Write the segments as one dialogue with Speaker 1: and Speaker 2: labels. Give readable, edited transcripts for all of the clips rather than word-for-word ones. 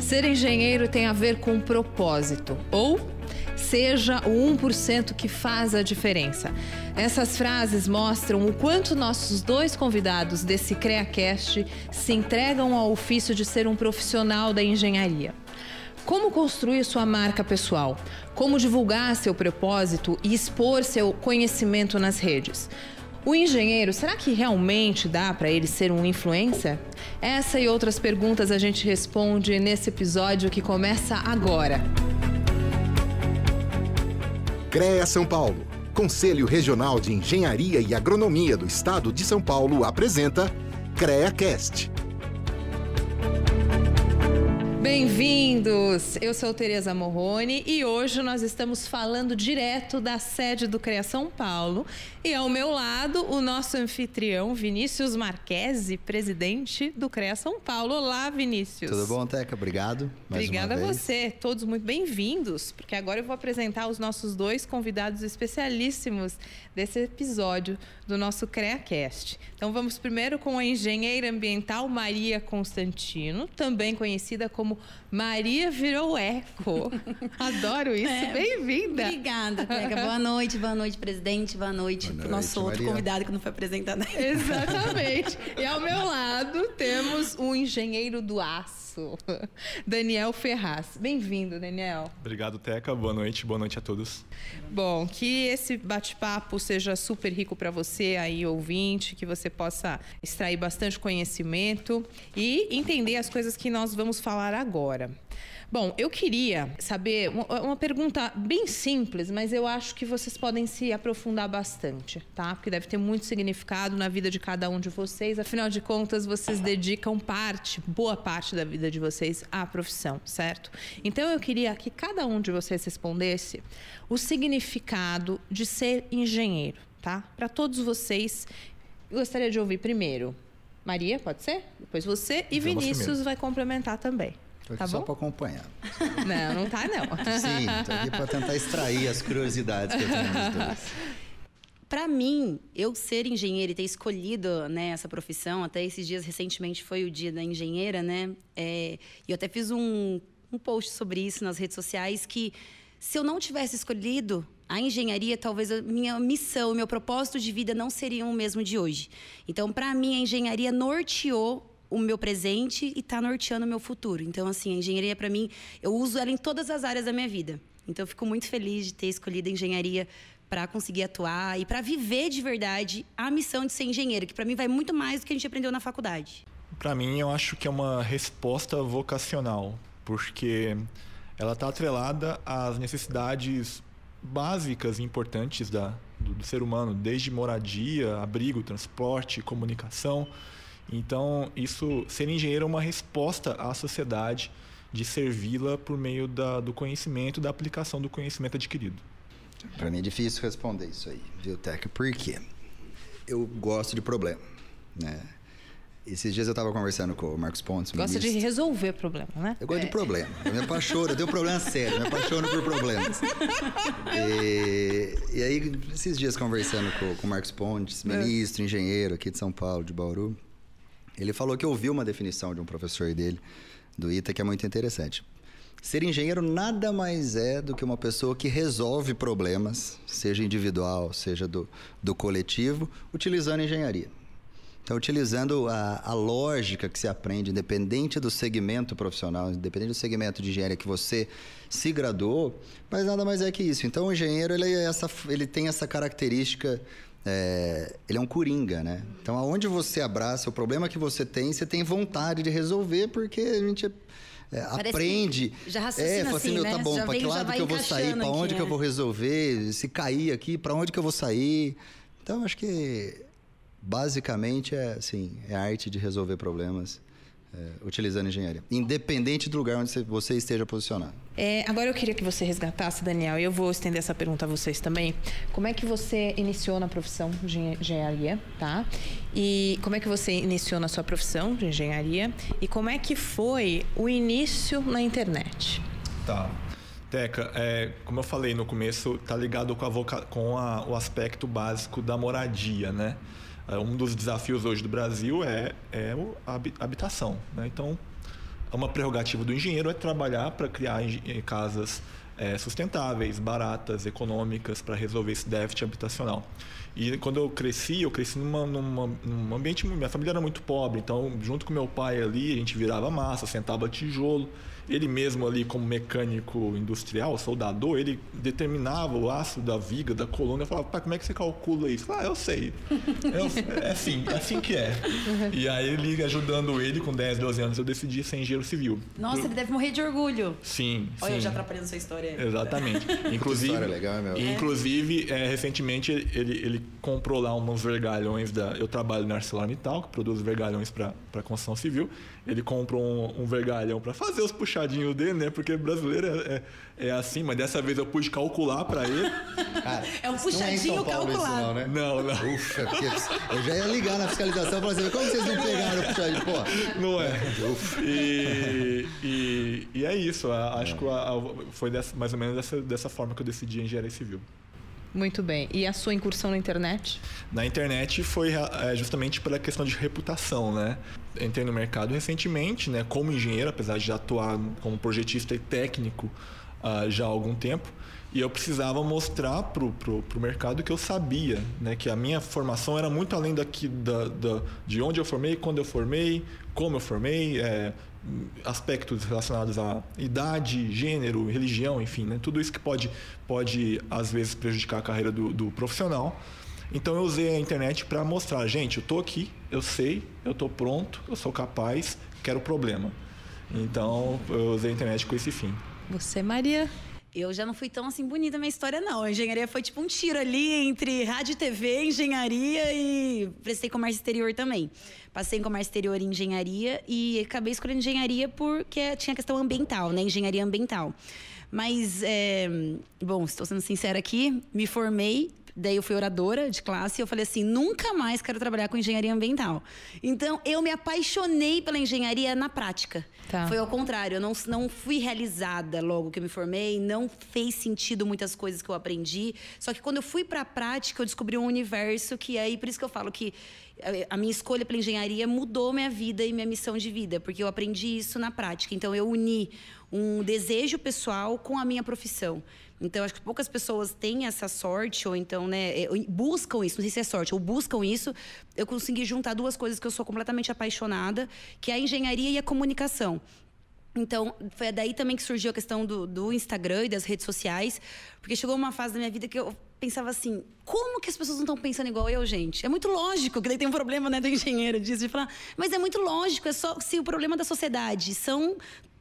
Speaker 1: Ser engenheiro tem a ver com propósito, ou seja o 1% que faz a diferença. Essas frases mostram o quanto nossos dois convidados desse CreaCast se entregam ao ofício de ser um profissional da engenharia. Como construir sua marca pessoal? Como divulgar seu propósito e expor seu conhecimento nas redes? O engenheiro, será que realmente dá para ele ser um influencer? Essa e outras perguntas a gente responde nesse episódio que começa agora.
Speaker 2: CREA São Paulo, Conselho Regional de Engenharia e Agronomia do Estado de São Paulo, apresenta CreaCast.
Speaker 1: Bem-vindos! Eu sou Tereza Morrone e hoje nós estamos falando direto da sede do CREA São Paulo. E ao meu lado, o nosso anfitrião, Vinícius Marquesi, presidente do CREA São Paulo. Olá, Vinícius!
Speaker 3: Tudo bom, Teca? Obrigado.
Speaker 1: Obrigada a você. Todos muito bem-vindos, porque agora eu vou apresentar os nossos dois convidados especialíssimos desse episódio do nosso CreaCast. Então vamos primeiro com a engenheira ambiental Maria Constantino, também conhecida como Maria Virou Eco. Adoro isso. Bem-vinda.
Speaker 4: Obrigada, Teca. Boa noite, presidente. Boa noite para o nosso outro
Speaker 3: Maria.
Speaker 4: Convidado que não foi apresentado ainda.
Speaker 1: Exatamente. E ao meu lado temos o engenheiro do aço, Daniel Ferraz. Bem-vindo, Daniel.
Speaker 5: Obrigado, Teca. Boa noite a todos.
Speaker 1: Bom, que esse bate-papo seja super rico para você aí, ouvinte, que você possa extrair bastante conhecimento e entender as coisas que nós vamos falar agora. Bom, eu queria saber uma pergunta bem simples, mas eu acho que vocês podem se aprofundar bastante, tá? Porque deve ter muito significado na vida de cada um de vocês. Afinal de contas, vocês dedicam boa parte da vida de vocês à profissão, certo? Então, eu queria que cada um de vocês respondesse o significado de ser engenheiro, tá? Para todos vocês, eu gostaria de ouvir primeiro Maria, pode ser? Depois você e Vinícius vai complementar também.
Speaker 3: Tô aqui
Speaker 1: tá
Speaker 3: só
Speaker 1: bom?
Speaker 3: para acompanhar.
Speaker 1: Não tá não.
Speaker 3: Sim, tô aqui para tentar extrair as curiosidades que eu tenho nos dois.
Speaker 4: Para mim, eu ser engenheira e ter escolhido, né, essa profissão, até esses dias recentemente foi o dia da engenheira, né? E eu até fiz um post sobre isso nas redes sociais, que se eu não tivesse escolhido a engenharia, talvez a minha missão, o meu propósito de vida não seriam o mesmo de hoje. Então, para mim, a engenharia norteou o meu presente e está norteando o meu futuro. Então, assim, a engenharia, para mim, eu uso ela em todas as áreas da minha vida. Então, eu fico muito feliz de ter escolhido a engenharia para conseguir atuar e para viver de verdade a missão de ser engenheiro, que para mim vai muito mais do que a gente aprendeu na faculdade.
Speaker 5: Para mim, eu acho que é uma resposta vocacional, porque ela está atrelada às necessidades básicas e importantes do ser humano, desde moradia, abrigo, transporte, comunicação. Então, ser engenheiro é uma resposta à sociedade de servi-la por meio do conhecimento, da aplicação do conhecimento adquirido.
Speaker 3: Para mim é difícil responder isso aí, viu, Teca? Por quê? Eu gosto de problema, né? Esses dias eu estava conversando com o Marcos Pontes,
Speaker 1: Gosta de resolver problema, né?
Speaker 3: Eu gosto de problema. Eu me apaixono, eu tenho problema sério, me apaixono por problemas. E aí, esses dias conversando com o Marcos Pontes, ministro, engenheiro aqui de São Paulo, de Bauru, ele falou que ouviu uma definição de um professor dele, do ITA, que é muito interessante. Ser engenheiro nada mais é do que uma pessoa que resolve problemas, seja individual, seja do coletivo, utilizando engenharia. Então, utilizando a lógica que se aprende, independente do segmento profissional, independente do segmento de engenharia que você se graduou, mas nada mais é que isso. Então, o engenheiro ele tem essa característica. Ele é um coringa, né? Então, aonde você abraça o problema que você tem vontade de resolver, porque a gente aprende.
Speaker 4: Já raciocina
Speaker 3: fala assim,
Speaker 4: né?
Speaker 3: tá bom, para que lado que eu vou sair, para onde que eu vou resolver, se cair aqui, para onde que eu vou sair. Então, acho que basicamente é a arte de resolver problemas utilizando engenharia, independente do lugar onde você esteja posicionado.
Speaker 1: Agora eu queria que você resgatasse, Daniel, e eu vou estender essa pergunta a vocês também. Como é que você iniciou na profissão de engenharia, tá? E como é que você iniciou na sua profissão de engenharia? E como é que foi o início na internet?
Speaker 5: Tá. Teca, como eu falei no começo, tá ligado com o aspecto básico da moradia, né? Um dos desafios hoje do Brasil é a habitação, né? Então, uma prerrogativa do engenheiro é trabalhar para criar casas sustentáveis, baratas, econômicas, para resolver esse déficit habitacional. E quando eu cresci num ambiente... Minha família era muito pobre, então, junto com meu pai ali, a gente virava massa, sentava tijolo. Ele mesmo ali, como mecânico industrial, soldador, ele determinava o aço da viga, da coluna. Eu falava, pai, como é que você calcula isso? Eu sei. É assim que é. E aí, ele ajudando ele, com 10, 12 anos, eu decidi ser engenheiro civil.
Speaker 4: Nossa, ele deve morrer de orgulho.
Speaker 5: Sim.
Speaker 4: Olha, eu já atrapalhando sua história.
Speaker 5: Exatamente. Inclusive,
Speaker 3: história legal, meu.
Speaker 5: Inclusive, recentemente, ele comprou lá uns vergalhões eu trabalho na ArcelorMittal, que produz vergalhões para construção civil. Ele comprou um vergalhão para fazer os puxadinhos dele, né? Porque brasileiro é assim, mas dessa vez eu pude calcular para ele.
Speaker 4: É um puxadinho calculado.
Speaker 3: Né?
Speaker 5: Não.
Speaker 3: Ufa, porque eu já ia ligar na fiscalização e falar assim, como vocês não pegaram o puxadinho? Pô.
Speaker 5: Não é. E é isso. Acho que foi mais ou menos dessa forma que eu decidi engenharia civil.
Speaker 1: Muito bem. E a sua incursão na internet?
Speaker 5: Na internet foi justamente pela questão de reputação, né? Entrei no mercado recentemente, né? Como engenheiro, apesar de já atuar como projetista e técnico já há algum tempo. E eu precisava mostrar pro mercado que eu sabia, né? Que a minha formação era muito além de onde eu formei, quando eu formei, como eu formei, aspectos relacionados à idade, gênero, religião, enfim, né? Tudo isso que pode às vezes prejudicar a carreira do profissional. Então eu usei a internet para mostrar, gente, eu estou aqui, eu sei, eu estou pronto, eu sou capaz, quero problema. Então eu usei a internet com esse fim.
Speaker 1: Você, Maria?
Speaker 4: Eu já não fui tão assim bonita a minha história, não. A engenharia foi tipo um tiro ali entre rádio e TV, engenharia e prestei comércio exterior também. Passei em comércio exterior e engenharia e acabei escolhendo engenharia porque tinha questão ambiental, né? Engenharia ambiental. Mas, bom, estou sendo sincera aqui, me formei. Daí eu fui oradora de classe e eu falei assim, nunca mais quero trabalhar com engenharia ambiental. Então, eu me apaixonei pela engenharia na prática.
Speaker 1: Tá.
Speaker 4: Foi ao contrário, eu não fui realizada logo que eu me formei, não fez sentido muitas coisas que eu aprendi. Só que quando eu fui para a prática, eu descobri um universo que aí, por isso que eu falo que a minha escolha pela engenharia mudou minha vida e minha missão de vida, porque eu aprendi isso na prática. Então, eu uni um desejo pessoal com a minha profissão. Então, acho que poucas pessoas têm essa sorte, ou então, né, buscam isso, não sei se é sorte, ou buscam isso. Eu consegui juntar duas coisas que eu sou completamente apaixonada, que é a engenharia e a comunicação. Então, foi daí também que surgiu a questão do Instagram e das redes sociais, porque chegou uma fase da minha vida que eu pensava assim, como que as pessoas não estão pensando igual eu, gente? É muito lógico, que daí tem um problema, né, do engenheiro disso, de falar, mas é muito lógico, é só se o problema da sociedade são...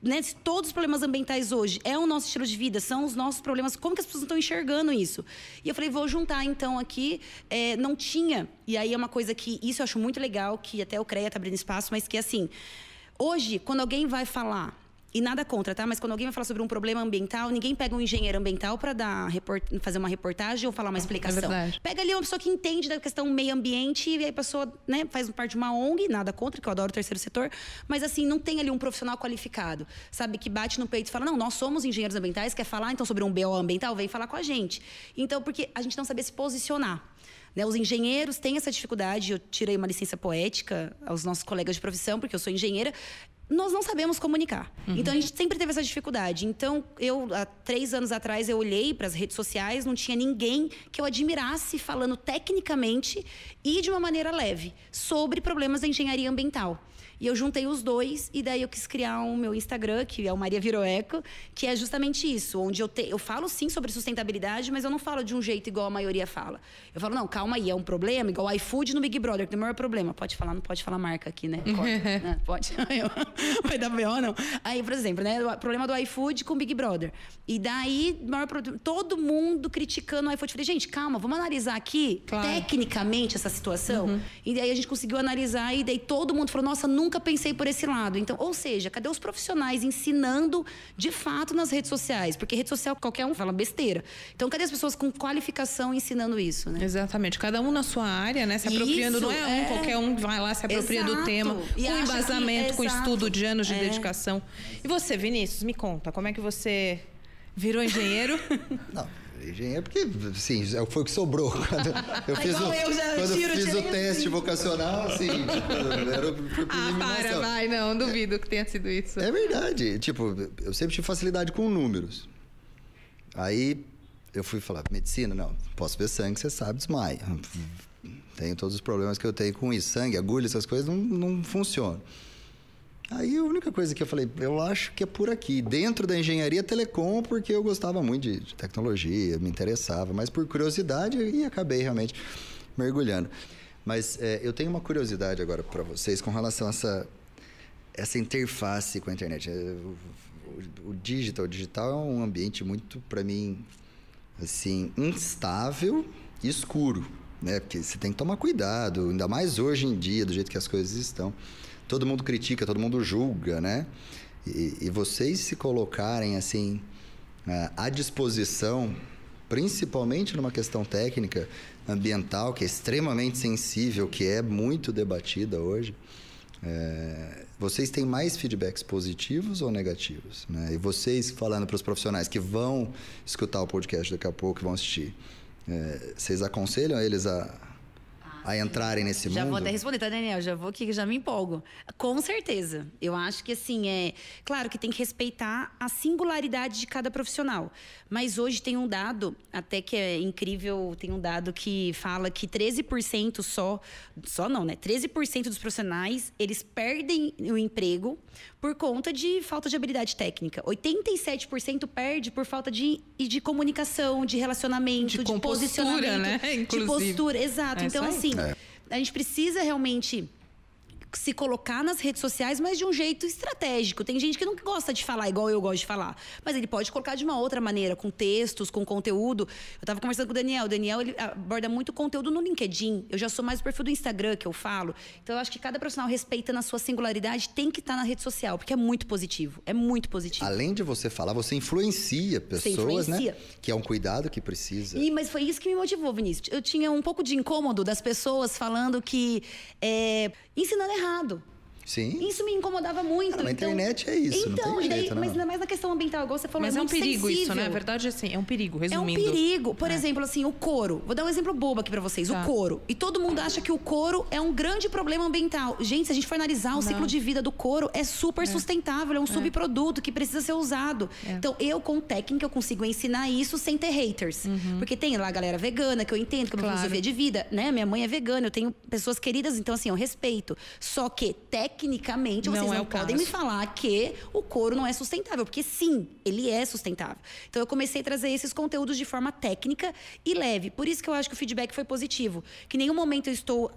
Speaker 4: Né, todos os problemas ambientais hoje é o nosso estilo de vida, são os nossos problemas, como que as pessoas não estão enxergando isso? E eu falei, vou juntar então aqui, não tinha, e aí é uma coisa que, isso eu acho muito legal, que até o CREA está abrindo espaço, mas que assim, hoje, quando alguém vai falar, e nada contra, tá? Mas quando alguém vai falar sobre um problema ambiental, ninguém pega um engenheiro ambiental para fazer uma reportagem ou falar uma explicação.
Speaker 1: É verdade.
Speaker 4: Pega ali uma pessoa que entende da questão meio ambiente e aí a pessoa, né, faz parte de uma ONG, nada contra, que eu adoro o terceiro setor, mas assim, não tem ali um profissional qualificado, sabe? Que bate no peito e fala, não, nós somos engenheiros ambientais, quer falar então sobre um BO ambiental? Vem falar com a gente. Então, porque a gente não sabia se posicionar. Né, os engenheiros têm essa dificuldade, eu tirei uma licença poética aos nossos colegas de profissão, porque eu sou engenheira, nós não sabemos comunicar. Então, a gente sempre teve essa dificuldade. Então, há 3 anos atrás, eu olhei para as redes sociais, não tinha ninguém que eu admirasse falando tecnicamente e de uma maneira leve sobre problemas da engenharia ambiental. E eu juntei os dois e daí eu quis criar o meu Instagram, que é o Maria Viroeco, que é justamente isso, onde eu falo sim sobre sustentabilidade, mas eu não falo de um jeito igual a maioria fala. Eu falo, não, calma aí, é um problema, igual o iFood no Big Brother, que tem o maior problema. Pode falar, não pode falar marca aqui, né? Pode. Vai dar B.O., não. Aí, por exemplo, né, o problema do iFood com o Big Brother. E daí, todo mundo criticando o iFood. Falei, gente, calma, vamos analisar aqui, tecnicamente, essa situação. E daí a gente conseguiu analisar e daí todo mundo falou, nossa, nunca pensei por esse lado. Então, ou seja, cadê os profissionais ensinando de fato nas redes sociais? Porque rede social qualquer um fala besteira. Então, cadê as pessoas com qualificação ensinando isso, né?
Speaker 1: Exatamente. Cada um na sua área, né? Se apropriando,
Speaker 4: Isso,
Speaker 1: não é qualquer um vai lá se apropria do tema,
Speaker 4: E
Speaker 1: com embasamento, com estudo de anos de
Speaker 4: É.
Speaker 1: dedicação. E você, Vinícius, me conta, como é que você virou engenheiro?
Speaker 3: Não, engenheiro, porque, assim, foi o que sobrou. Quando eu fiz o teste vocacional, assim, foi por eliminação.
Speaker 1: Vai, não, duvido que tenha sido isso.
Speaker 3: É verdade. Tipo, eu sempre tive facilidade com números. Aí eu fui falar, medicina, não, posso ver sangue, você sabe, desmaia. Tenho todos os problemas que eu tenho com isso. Sangue, agulha, essas coisas não funcionam. Aí a única coisa que eu falei, eu acho que é por aqui. Dentro da engenharia telecom, porque eu gostava muito de tecnologia, me interessava, mas por curiosidade e acabei realmente mergulhando. Mas eu tenho uma curiosidade agora para vocês com relação a essa interface com a internet. O digital é um ambiente muito, para mim, assim, instável e escuro, né? Porque você tem que tomar cuidado, ainda mais hoje em dia, do jeito que as coisas estão. Todo mundo critica, todo mundo julga, né? E vocês se colocarem, assim, à disposição, principalmente numa questão técnica, ambiental, que é extremamente sensível, que é muito debatida hoje, vocês têm mais feedbacks positivos ou negativos, né? E vocês, falando para os profissionais que vão escutar o podcast daqui a pouco, que vão assistir, vocês aconselham eles a entrarem nesse mundo?
Speaker 4: Já vou até responder, tá, Daniel? Já vou aqui, já me empolgo. Com certeza. Eu acho que, assim, claro que tem que respeitar a singularidade de cada profissional. Mas hoje tem um dado, até que é incrível, tem um dado que fala que 13% só não, né? 13% dos profissionais, eles perdem o emprego por conta de falta de habilidade técnica. 87% perde por falta de comunicação, de relacionamento, de posicionamento.
Speaker 1: Né?
Speaker 4: De postura, exato. Então, assim, a gente precisa realmente se colocar nas redes sociais, mas de um jeito estratégico. Tem gente que não gosta de falar igual eu gosto de falar, mas ele pode colocar de uma outra maneira, com textos, com conteúdo. Eu estava conversando com o Daniel. O Daniel, ele aborda muito conteúdo no LinkedIn. Eu já sou mais o perfil do Instagram que eu falo. Então, eu acho que cada profissional, respeitando a sua singularidade, tem que estar na rede social, porque é muito positivo. É muito positivo.
Speaker 3: Além de você falar, você influencia pessoas, né? Que é um cuidado que precisa.
Speaker 4: Mas foi isso que me motivou, Vinícius. Eu tinha um pouco de incômodo das pessoas falando que ensinando errado.
Speaker 3: Sim.
Speaker 4: Isso me incomodava muito.
Speaker 3: Na internet é isso, não tem jeito,
Speaker 4: mas ainda mais na questão ambiental, igual você falou,
Speaker 1: mas
Speaker 4: é muito
Speaker 1: um perigo
Speaker 4: sensível.
Speaker 1: isso, né? Na verdade, assim, é um perigo, resumindo.
Speaker 4: É um perigo. Por exemplo, assim, o couro. Vou dar um exemplo bobo aqui pra vocês. O couro. E todo mundo acha que o couro é um grande problema ambiental. Gente, se a gente for analisar, o ciclo de vida do couro é super sustentável. É um subproduto que precisa ser usado. Então, eu, com técnica, eu consigo ensinar isso sem ter haters. Porque tem lá a galera vegana, que eu entendo, que é uma filosofia de vida, né? Minha mãe é vegana, eu tenho pessoas queridas, então, assim, eu respeito. Só que, tecnicamente, vocês não podem me falar que o couro não é sustentável, porque sim, ele é sustentável. Então eu comecei a trazer esses conteúdos de forma técnica e leve. Por isso que eu acho que o feedback foi positivo. Que em nenhum momento eu estou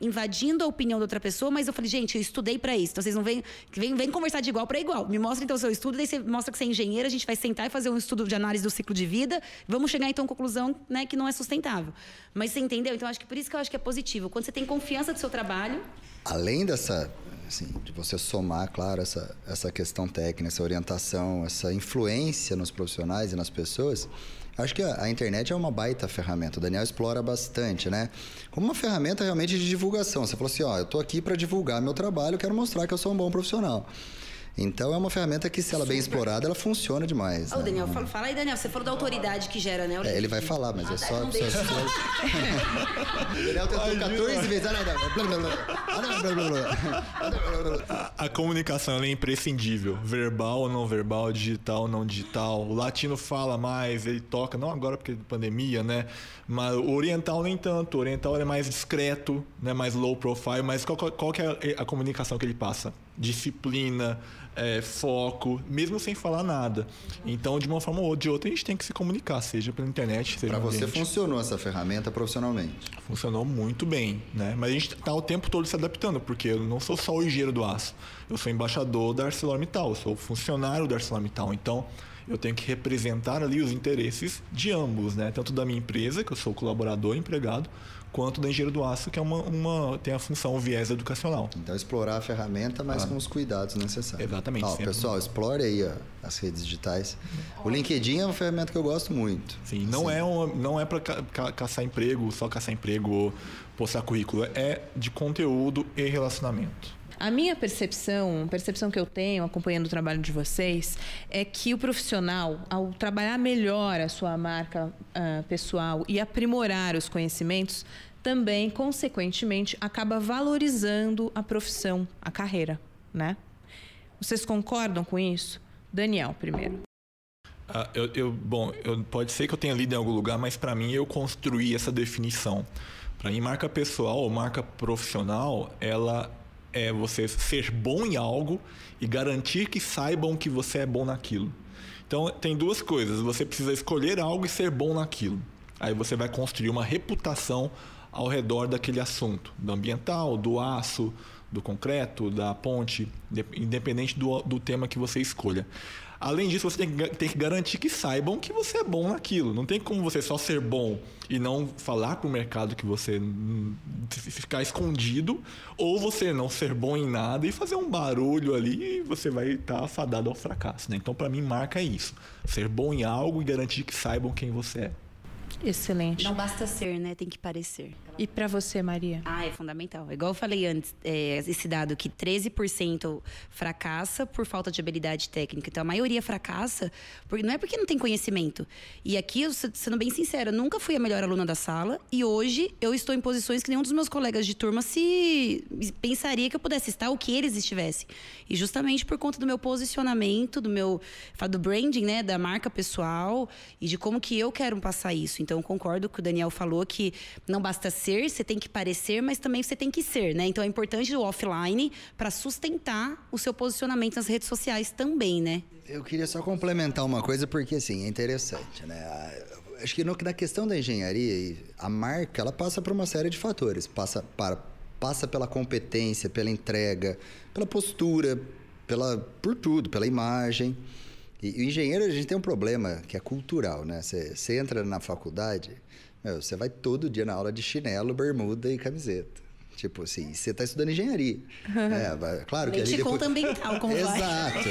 Speaker 4: invadindo a opinião da outra pessoa, mas eu falei, gente, eu estudei para isso. Então vocês não vem conversar de igual para igual. Me mostra então o seu estudo, daí você mostra que você é engenheiro, a gente vai sentar e fazer um estudo de análise do ciclo de vida. Vamos chegar então à conclusão, né, que não é sustentável. Mas você entendeu? Então acho que por isso que eu acho que é positivo. Quando você tem confiança do seu trabalho.
Speaker 3: Além dessa, assim, de você somar, claro, essa questão técnica, essa orientação, essa influência nos profissionais e nas pessoas, acho que a internet é uma baita ferramenta. O Daniel explora bastante, né? Como uma ferramenta realmente de divulgação. Você falou assim, eu tô aqui para divulgar meu trabalho, quero mostrar que eu sou um bom profissional. Então, é uma ferramenta que, se ela bem explorada, ela funciona demais.
Speaker 4: Né? Daniel, fala aí, Daniel. Você falou da autoridade que gera, né?
Speaker 3: Ele vai falar, mas só... O Daniel tentou 14 vezes.
Speaker 5: A comunicação ela é imprescindível. Verbal ou não verbal, digital ou não digital. O latino fala mais, ele toca, não agora porque é pandemia, né? Mas o oriental nem tanto. O oriental é mais discreto, né? Mais low profile. Mas qual que é a comunicação que ele passa? Disciplina, foco, mesmo sem falar nada. Então, de uma forma ou de outra, a gente tem que se comunicar, seja pela internet, seja
Speaker 3: para você, funcionou essa ferramenta profissionalmente?
Speaker 5: Funcionou muito bem, né? Mas a gente está o tempo todo se adaptando, porque eu não sou só o engenheiro do aço. Eu sou embaixador da ArcelorMittal, eu sou funcionário da ArcelorMittal. Então, eu tenho que representar ali os interesses de ambos, né? Tanto da minha empresa, que eu sou colaborador, empregado, quanto da engenheiro do aço, que é tem a função, o viés educacional.
Speaker 3: Então, explorar a ferramenta, mas com os cuidados necessários.
Speaker 5: Exatamente.
Speaker 3: Pessoal, explore aí as redes digitais. O LinkedIn é uma ferramenta que eu gosto muito.
Speaker 5: Sim, não é para caçar emprego, só caçar emprego ou postar currículo. É de conteúdo e relacionamento.
Speaker 1: A minha percepção que eu tenho acompanhando o trabalho de vocês, é que o profissional, ao trabalhar melhor a sua marca pessoal e aprimorar os conhecimentos, também, consequentemente, acaba valorizando a profissão, a carreira, né? Vocês concordam com isso? Daniel, primeiro.
Speaker 5: Pode ser que eu tenha lido em algum lugar, mas para mim eu construí essa definição. Para mim, marca pessoal ou marca profissional, ela é você ser bom em algo e garantir que saibam que você é bom naquilo. Então, tem duas coisas. Você precisa escolher algo e ser bom naquilo. Aí você vai construir uma reputação ao redor daquele assunto, do ambiental, do aço, do concreto, da ponte, independente do tema que você escolha. Além disso, você tem que garantir que saibam que você é bom naquilo. Não tem como você só ser bom e não falar para o mercado que você ficar escondido, ou você não ser bom em nada e fazer um barulho ali e você vai estar afadado ao fracasso, né? Então, para mim, marca é isso. Ser bom em algo e garantir que saibam quem você é.
Speaker 1: Excelente.
Speaker 4: Não basta ser, né? Tem que parecer.
Speaker 1: E para você, Maria?
Speaker 4: É fundamental. Igual eu falei antes, esse dado que 13% fracassa por falta de habilidade técnica. Então, a maioria fracassa, não é porque não tem conhecimento. E aqui, sendo bem sincera, eu nunca fui a melhor aluna da sala e hoje eu estou em posições que nenhum dos meus colegas de turma pensaria que eu pudesse estar ou que eles estivessem. E justamente por conta do meu posicionamento, do branding, né? Da marca pessoal e de como que eu quero passar isso. Então, eu concordo com o Daniel falou que não basta ser, você tem que parecer, mas também você tem que ser, né? Então, é importante o offline para sustentar o seu posicionamento nas redes sociais também, né?
Speaker 3: Eu queria só complementar uma coisa, porque, assim, é interessante, né? Acho que na questão da engenharia, a marca, ela passa por uma série de fatores. Passa pela competência, pela entrega, pela postura, por tudo, pela imagem. E o engenheiro, a gente tem um problema que é cultural, né? Você entra na faculdade, você vai todo dia na aula de chinelo, bermuda e camiseta. Tipo assim, você está estudando engenharia. Claro que
Speaker 4: nem te conta ambiental, como vai.
Speaker 3: Exato.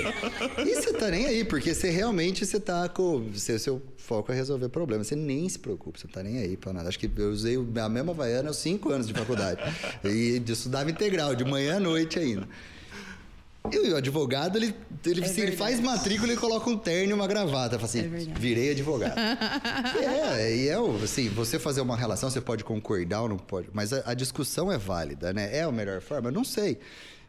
Speaker 3: E você tá nem aí, porque você realmente tá com... Seu foco é resolver problemas. Você nem se preocupa, você não tá nem aí pra nada. Acho que eu usei a mesma Havaiana aos 5 anos de faculdade. E estudava integral, de manhã à noite ainda. E o advogado, ele faz matrícula e coloca um terno e uma gravata. Fala assim, virei advogado. Assim, você fazer uma relação, você pode concordar ou não pode. Mas a discussão é válida, né? É a melhor forma? Eu não sei.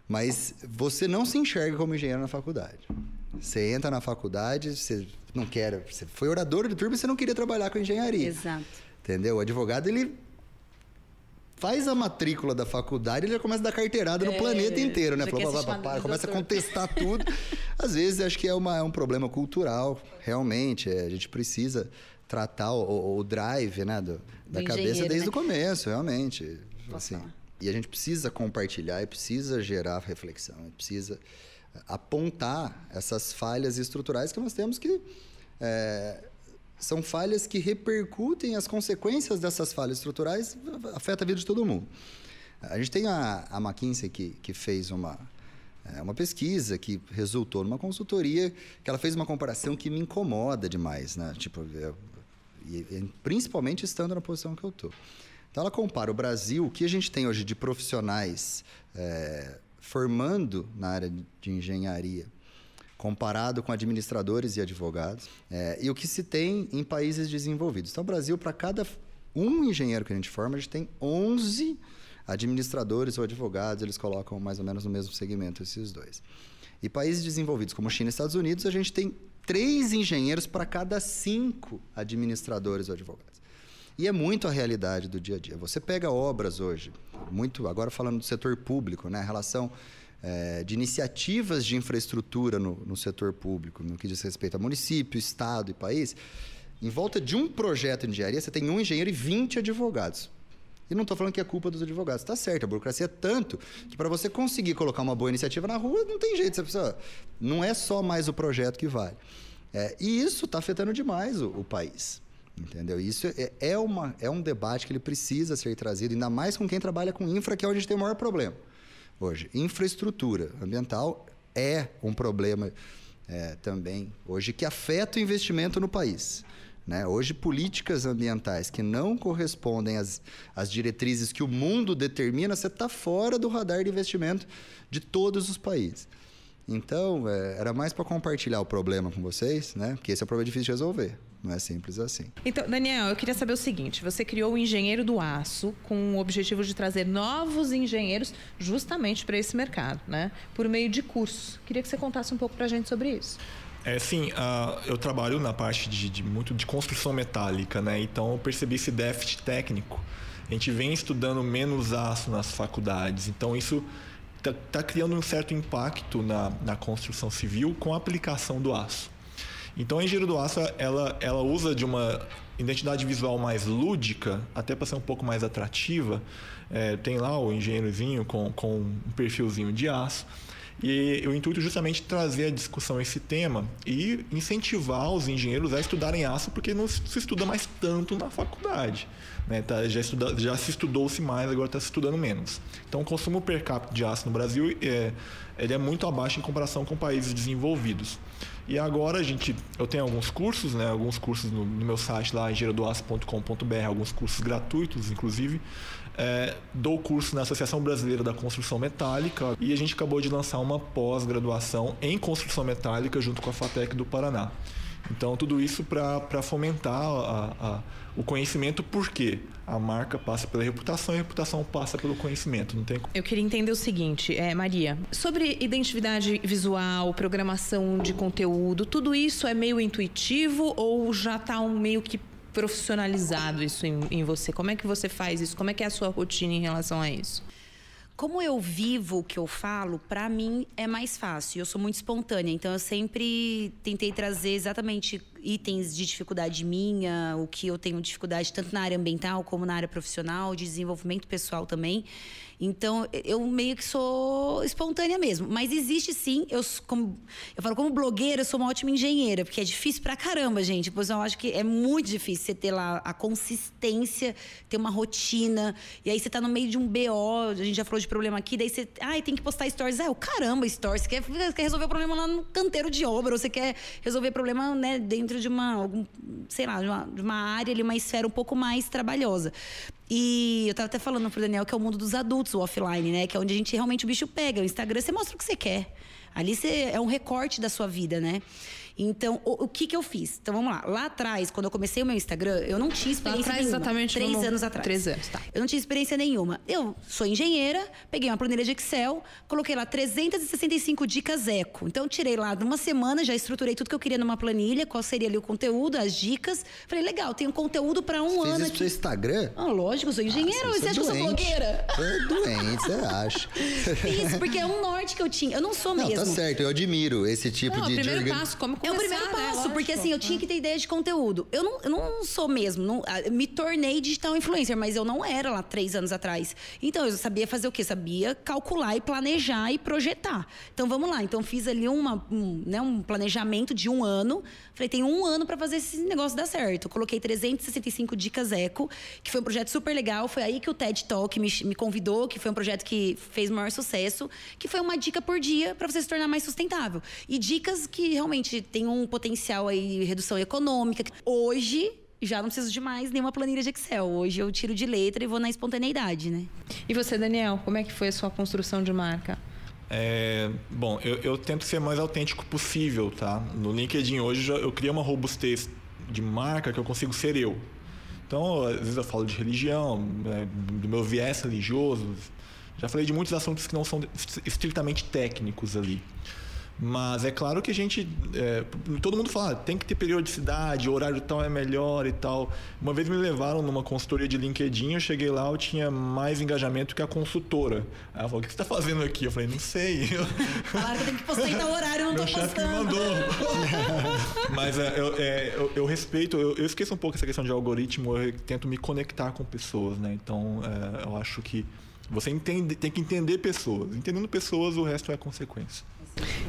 Speaker 3: Mas você não se enxerga como engenheiro na faculdade. Você entra na faculdade, você não quer... Você foi orador de turma e você não queria trabalhar com engenharia.
Speaker 4: Exato.
Speaker 3: Entendeu? O advogado, ele... faz a matrícula da faculdade, ele já começa a dar carteirada no planeta inteiro, né? Começa a contestar tudo. Às vezes, acho que é um problema cultural, realmente. A gente precisa tratar o drive, né, da cabeça desde o começo, realmente. Assim, e a gente precisa compartilhar, e precisa gerar reflexão, e precisa apontar essas falhas estruturais que nós temos que... são falhas que repercutem, as consequências dessas falhas estruturais afetam a vida de todo mundo. A gente tem a McKinsey que fez uma pesquisa que resultou numa consultoria, que ela fez uma comparação que me incomoda demais, né? Tipo, principalmente estando na posição que eu estou. Então, ela compara o Brasil, o que a gente tem hoje de profissionais formando na área de engenharia, comparado com administradores e advogados, e o que se tem em países desenvolvidos. Então, o Brasil, para cada um engenheiro que a gente forma, a gente tem 11 administradores ou advogados, eles colocam mais ou menos no mesmo segmento esses dois. E países desenvolvidos, como China e Estados Unidos, a gente tem 3 engenheiros para cada 5 administradores ou advogados. E é muito a realidade do dia a dia. Você pega obras hoje, agora falando do setor público, né, a relação... de iniciativas de infraestrutura no setor público, no que diz respeito a município, estado e país, em volta de um projeto de engenharia, você tem um engenheiro e 20 advogados. E não estou falando que é culpa dos advogados. Está certo, a burocracia é tanto que para você conseguir colocar uma boa iniciativa na rua, não tem jeito. Você precisa, não é só mais o projeto que vale. E isso está afetando demais o país. Entendeu? Isso é um debate que ele precisa ser trazido, ainda mais com quem trabalha com infra, que é onde a gente tem o maior problema. Hoje, infraestrutura ambiental é um problema também, hoje, que afeta o investimento no país. né? Hoje, políticas ambientais que não correspondem às diretrizes que o mundo determina, você está fora do radar de investimento de todos os países. Então, era mais para compartilhar o problema com vocês, né? Porque esse é um problema difícil de resolver. Não é simples assim.
Speaker 1: Então, Daniel, eu queria saber o seguinte. Você criou o Engenheiro do Aço com o objetivo de trazer novos engenheiros justamente para esse mercado, né? Por meio de cursos. Queria que você contasse um pouco para a gente sobre isso.
Speaker 5: Sim, eu trabalho na parte muito de construção metálica, né? Então eu percebi esse déficit técnico. A gente vem estudando menos aço nas faculdades, então isso está criando um certo impacto na construção civil com a aplicação do aço. Então a engenharia do aço ela usa de uma identidade visual mais lúdica, até para ser um pouco mais atrativa. Tem lá o engenheirozinho com um perfilzinho de aço. E o intuito é justamente trazer à discussão esse tema e incentivar os engenheiros a estudarem aço, porque não se estuda mais tanto na faculdade, né? Já se estudou-se mais, agora está se estudando menos. Então, o consumo per capita de aço no Brasil ele é muito abaixo em comparação com países desenvolvidos. E agora eu tenho alguns cursos, né? Alguns cursos no meu site lá, engenheirodoaço.com.br, alguns cursos gratuitos, inclusive. Dou curso na Associação Brasileira da Construção Metálica e a gente acabou de lançar uma pós-graduação em construção metálica junto com a FATEC do Paraná. Então, tudo isso para fomentar o conhecimento, porque a marca passa pela reputação e a reputação passa pelo conhecimento. Não tem...
Speaker 1: Eu queria entender o seguinte, Maria, sobre identidade visual, programação de conteúdo, tudo isso é meio intuitivo ou já está meio que profissionalizado isso em você? Como é que você faz isso? Como é que é a sua rotina em relação a isso?
Speaker 4: Como eu vivo o que eu falo, para mim é mais fácil. Eu sou muito espontânea, então eu sempre tentei trazer exatamente itens de dificuldade minha, o que eu tenho dificuldade tanto na área ambiental como na área profissional, de desenvolvimento pessoal também. Então, eu meio que sou espontânea mesmo. Mas existe sim, eu falo como blogueira, eu sou uma ótima engenheira, porque é difícil pra caramba, gente. Pois eu acho que é muito difícil você ter lá a consistência, ter uma rotina, e aí você tá no meio de um BO, a gente já falou de problema aqui, daí você, tem que postar stories. Caramba, stories, você quer resolver o problema lá no canteiro de obra, ou você quer resolver problema, né, dentro de de uma área ali, uma esfera um pouco mais trabalhosa. E eu tava até falando pro Daniel que é o mundo dos adultos, o offline, né? Que é onde a gente realmente o bicho pega. O Instagram, você mostra o que você quer. Ali é um recorte da sua vida, né? Então, o que eu fiz? Então, vamos lá. Lá atrás, quando eu comecei o meu Instagram, eu não tinha experiência nenhuma.
Speaker 1: Exatamente
Speaker 4: 3 anos atrás.
Speaker 1: 3 anos, tá.
Speaker 4: Eu não tinha experiência nenhuma. Eu sou engenheira, peguei uma planilha de Excel, coloquei lá 365 dicas eco. Então, eu tirei lá numa semana, já estruturei tudo que eu queria numa planilha, qual seria ali o conteúdo, as dicas. Falei, legal, tenho conteúdo para um ano.
Speaker 3: Fez isso
Speaker 4: aqui.
Speaker 3: pro seu Instagram?
Speaker 4: Lógico, eu sou engenheira. Você acha que eu sou blogueira?
Speaker 3: Você é doente, você acha.
Speaker 4: Isso, porque é um norte que eu tinha. Eu não sou mesmo.
Speaker 3: Não, tá certo, eu admiro esse tipo de...
Speaker 1: O primeiro passo, como começar,
Speaker 4: é o primeiro passo, porque assim, eu tinha que ter ideia de conteúdo. Eu não sou mesmo, me tornei digital influencer, mas eu não era lá 3 anos atrás. Então, eu sabia fazer o quê? Sabia calcular e planejar e projetar. Então, vamos lá. Então, fiz ali um planejamento de 1 ano. Falei, tem 1 ano para fazer esse negócio dar certo. Eu coloquei 365 dicas eco, que foi um projeto super legal. Foi aí que o TED Talk me convidou, que foi um projeto que fez o maior sucesso, que foi uma dica por dia para você se tornar mais sustentável. E dicas que realmente tem um potencial aí, redução econômica. Hoje, já não preciso de mais nenhuma planilha de Excel. Hoje eu tiro de letra e vou na espontaneidade, né?
Speaker 1: E você, Daniel, como é que foi a sua construção de marca?
Speaker 5: Bom, eu tento ser mais autêntico possível, tá? No LinkedIn hoje eu criei uma robustez de marca que eu consigo ser eu. Então, às vezes eu falo de religião, do meu viés religioso. Já falei de muitos assuntos que não são estritamente técnicos ali. Mas é claro que a gente... todo mundo fala, tem que ter periodicidade, o horário tal é melhor e tal. Uma vez me levaram numa consultoria de LinkedIn, eu cheguei lá, eu tinha mais engajamento que a consultora. Aí ela falou, o que você está fazendo aqui? Eu falei, não sei.
Speaker 4: Claro que eu tenho que postar em tal horário, eu não estou postando.
Speaker 5: Meu chefe me mandou. Mas eu respeito, eu esqueço um pouco essa questão de algoritmo, eu tento me conectar com pessoas, né? Então, eu acho que você tem que entender pessoas. Entendendo pessoas, o resto é consequência.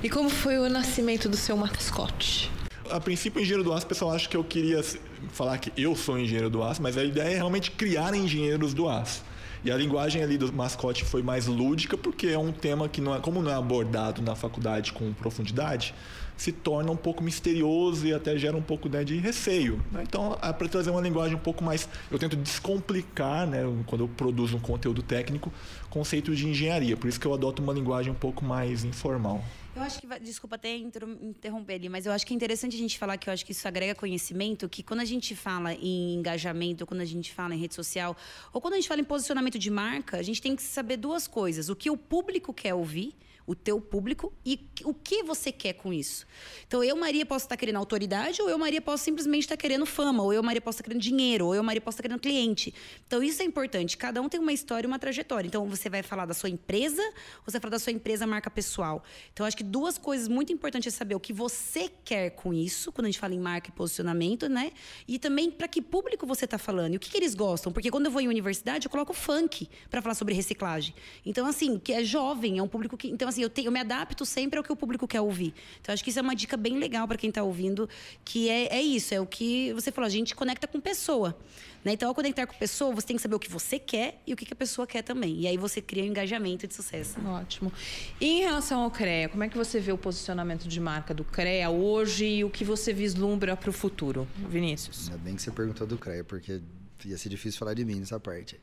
Speaker 1: E como foi o nascimento do seu mascote?
Speaker 5: A princípio, engenheiro do aço, o pessoal acha que eu queria falar que eu sou engenheiro do aço, mas a ideia é realmente criar engenheiros do aço. E a linguagem ali do mascote foi mais lúdica, porque é um tema que, como não é abordado na faculdade com profundidade, se torna um pouco misterioso e até gera um pouco, né, de receio. Então, para trazer uma linguagem um pouco mais... Eu tento descomplicar, né, quando eu produzo um conteúdo técnico, conceitos de engenharia. Por isso que eu adoto uma linguagem um pouco mais informal.
Speaker 4: Eu acho que, desculpa até interromper ali, mas eu acho que é interessante a gente falar que eu acho que isso agrega conhecimento, que quando a gente fala em engajamento, quando a gente fala em rede social, ou quando a gente fala em posicionamento de marca, a gente tem que saber duas coisas. O que o público quer ouvir, o teu público, e o que você quer com isso. Então, eu, Maria, posso estar querendo autoridade, ou eu, Maria, posso simplesmente estar querendo fama, ou eu, Maria, posso estar querendo dinheiro, ou eu, Maria, posso estar querendo cliente. Então, isso é importante. Cada um tem uma história e uma trajetória. Então, você vai falar da sua empresa, ou você vai falar da sua empresa, marca pessoal. Então, acho que duas coisas muito importantes é saber o que você quer com isso, quando a gente fala em marca e posicionamento, né? E também para que público você está falando, e o que eles gostam. Porque quando eu vou em universidade, eu coloco funk para falar sobre reciclagem. Então, assim, que é jovem, é um público que... Então, assim, eu me adapto sempre ao que o público quer ouvir. Então, acho que isso é uma dica bem legal para quem está ouvindo, que é isso, é o que você falou, a gente conecta com pessoa. Né? Então, ao conectar com pessoa, você tem que saber o que você quer e o que a pessoa quer também. E aí você cria um engajamento de sucesso.
Speaker 1: Ótimo. E em relação ao CREA, como é que você vê o posicionamento de marca do CREA hoje e o que você vislumbra para o futuro, Vinícius?
Speaker 3: Ainda bem que você perguntou do CREA, porque ia ser difícil falar de mim nessa parte.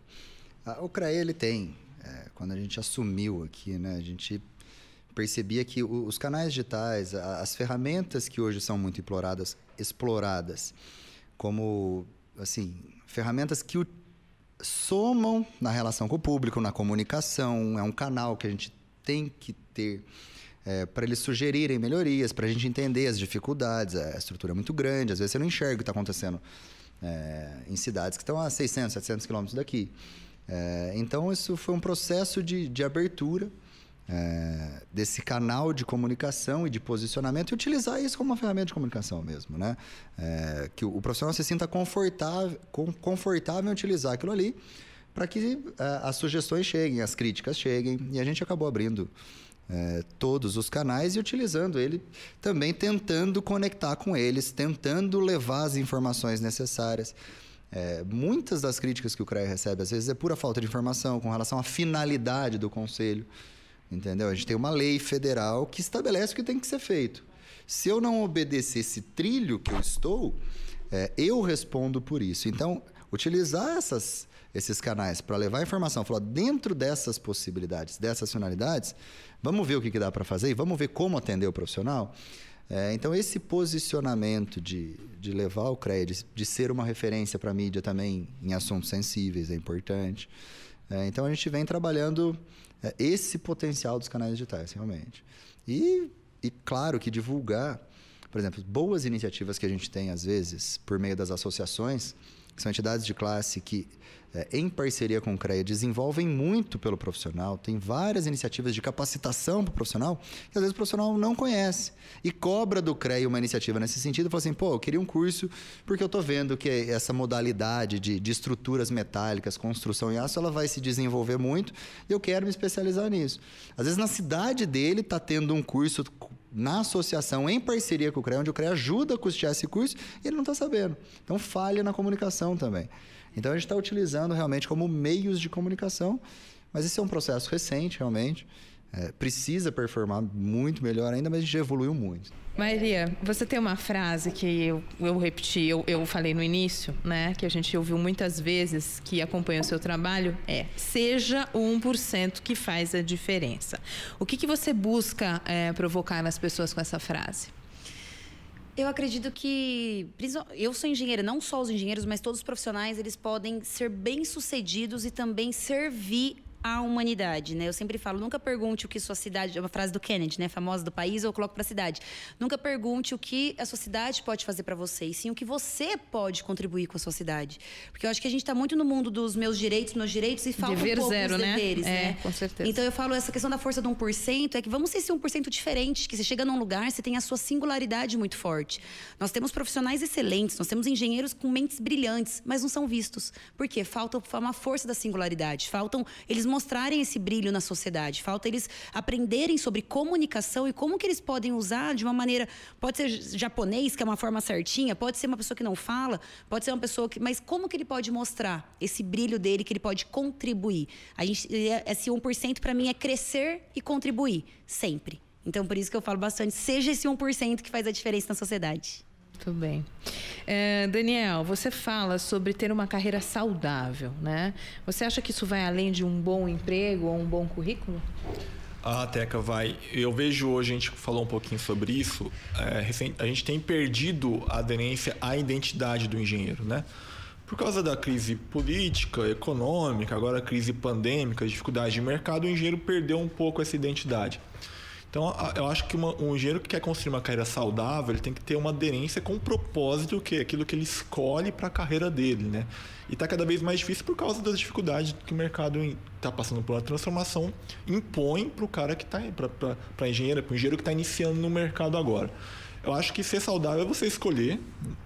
Speaker 3: O CREA, ele tem, quando a gente assumiu aqui, né, a gente percebia que os canais digitais, as ferramentas que hoje são muito exploradas como, assim, ferramentas que somam na relação com o público, na comunicação, é um canal que a gente tem que ter para eles sugerirem melhorias, para a gente entender as dificuldades. A estrutura é muito grande, às vezes você não enxerga o que está acontecendo em cidades que estão a 600, 700 quilômetros daqui. Então, isso foi um processo de abertura desse canal de comunicação e de posicionamento e utilizar isso como uma ferramenta de comunicação mesmo, né? Que o profissional se sinta confortável em utilizar aquilo ali para que as sugestões cheguem, as críticas cheguem, e a gente acabou abrindo todos os canais e utilizando ele também, tentando conectar com eles, tentando levar as informações necessárias. Muitas das críticas que o CREA recebe, às vezes, é pura falta de informação com relação à finalidade do conselho. Entendeu? A gente tem uma lei federal que estabelece o que tem que ser feito. Se eu não obedecer esse trilho que eu estou, eu respondo por isso. Então, utilizar esses canais para levar informação, falar dentro dessas possibilidades, dessas finalidades, vamos ver o que dá para fazer e vamos ver como atender o profissional. Então, esse posicionamento de levar o CREA, de ser uma referência para a mídia também em assuntos sensíveis, é importante. Então, a gente vem trabalhando esse potencial dos canais digitais, realmente. E claro que divulgar, por exemplo, boas iniciativas que a gente tem, às vezes, por meio das associações, que são entidades de classe que, em parceria com o CREA, desenvolvem muito pelo profissional. Tem várias iniciativas de capacitação para o profissional que, às vezes, o profissional não conhece. E cobra do CREA uma iniciativa nesse sentido e fala assim, eu queria um curso porque eu estou vendo que essa modalidade de estruturas metálicas, construção em aço, ela vai se desenvolver muito e eu quero me especializar nisso. Às vezes, na cidade dele, está tendo um curso na associação, em parceria com o CREA, onde o CREA ajuda a custear esse curso e ele não está sabendo. Então, falha na comunicação também. Então, a gente está utilizando realmente como meios de comunicação, mas esse é um processo recente, realmente. Precisa performar muito melhor ainda, mas a gente já evoluiu muito.
Speaker 1: Maria, você tem uma frase que eu repeti, eu falei no início, né? Que a gente ouviu muitas vezes, que acompanha o seu trabalho, seja o 1% que faz a diferença. O que você busca provocar nas pessoas com essa frase?
Speaker 4: Eu acredito que... Eu sou engenheira, não só os engenheiros, mas todos os profissionais, eles podem ser bem-sucedidos e também servir à humanidade, né? Eu sempre falo, nunca pergunte o que sua cidade... É uma frase do Kennedy, né? Famosa do país, eu coloco para a cidade. Nunca pergunte o que a sua cidade pode fazer para você, e sim o que você pode contribuir com a sua cidade. Porque eu acho que a gente está muito no mundo dos meus direitos, e falta um pouco
Speaker 1: zero,
Speaker 4: os deveres, né?
Speaker 1: Com certeza.
Speaker 4: Então, eu falo, essa questão da força do 1% é que vamos ser esse 1% diferente, que você chega num lugar, você tem a sua singularidade muito forte. Nós temos profissionais excelentes, nós temos engenheiros com mentes brilhantes, mas não são vistos. Por quê? Falta uma força da singularidade. Eles mostrarem esse brilho na sociedade. Falta eles aprenderem sobre comunicação e como que eles podem usar de uma maneira... Pode ser japonês, que é uma forma certinha, pode ser uma pessoa que não fala, pode ser uma pessoa que... Mas como que ele pode mostrar esse brilho dele, que ele pode contribuir? Esse 1% para mim é crescer e contribuir, sempre. Então, por isso que eu falo bastante, seja esse 1% que faz a diferença na sociedade.
Speaker 1: Muito bem. Daniel, você fala sobre ter uma carreira saudável, né? Você acha que isso vai além de um bom emprego ou um bom currículo?
Speaker 5: Teca, vai. Eu vejo hoje, a gente falou um pouquinho sobre isso, a gente tem perdido a aderência à identidade do engenheiro, né? Por causa da crise política, econômica, agora a crise pandêmica, dificuldade de mercado, o engenheiro perdeu um pouco essa identidade. Então, eu acho que um engenheiro que quer construir uma carreira saudável, ele tem que ter uma aderência com um propósito, que é aquilo que ele escolhe para a carreira dele, né? E está cada vez mais difícil por causa das dificuldades que o mercado está passando por uma transformação, impõe para o cara que está, para o engenheiro que está iniciando no mercado agora. Eu acho que ser saudável é você escolher,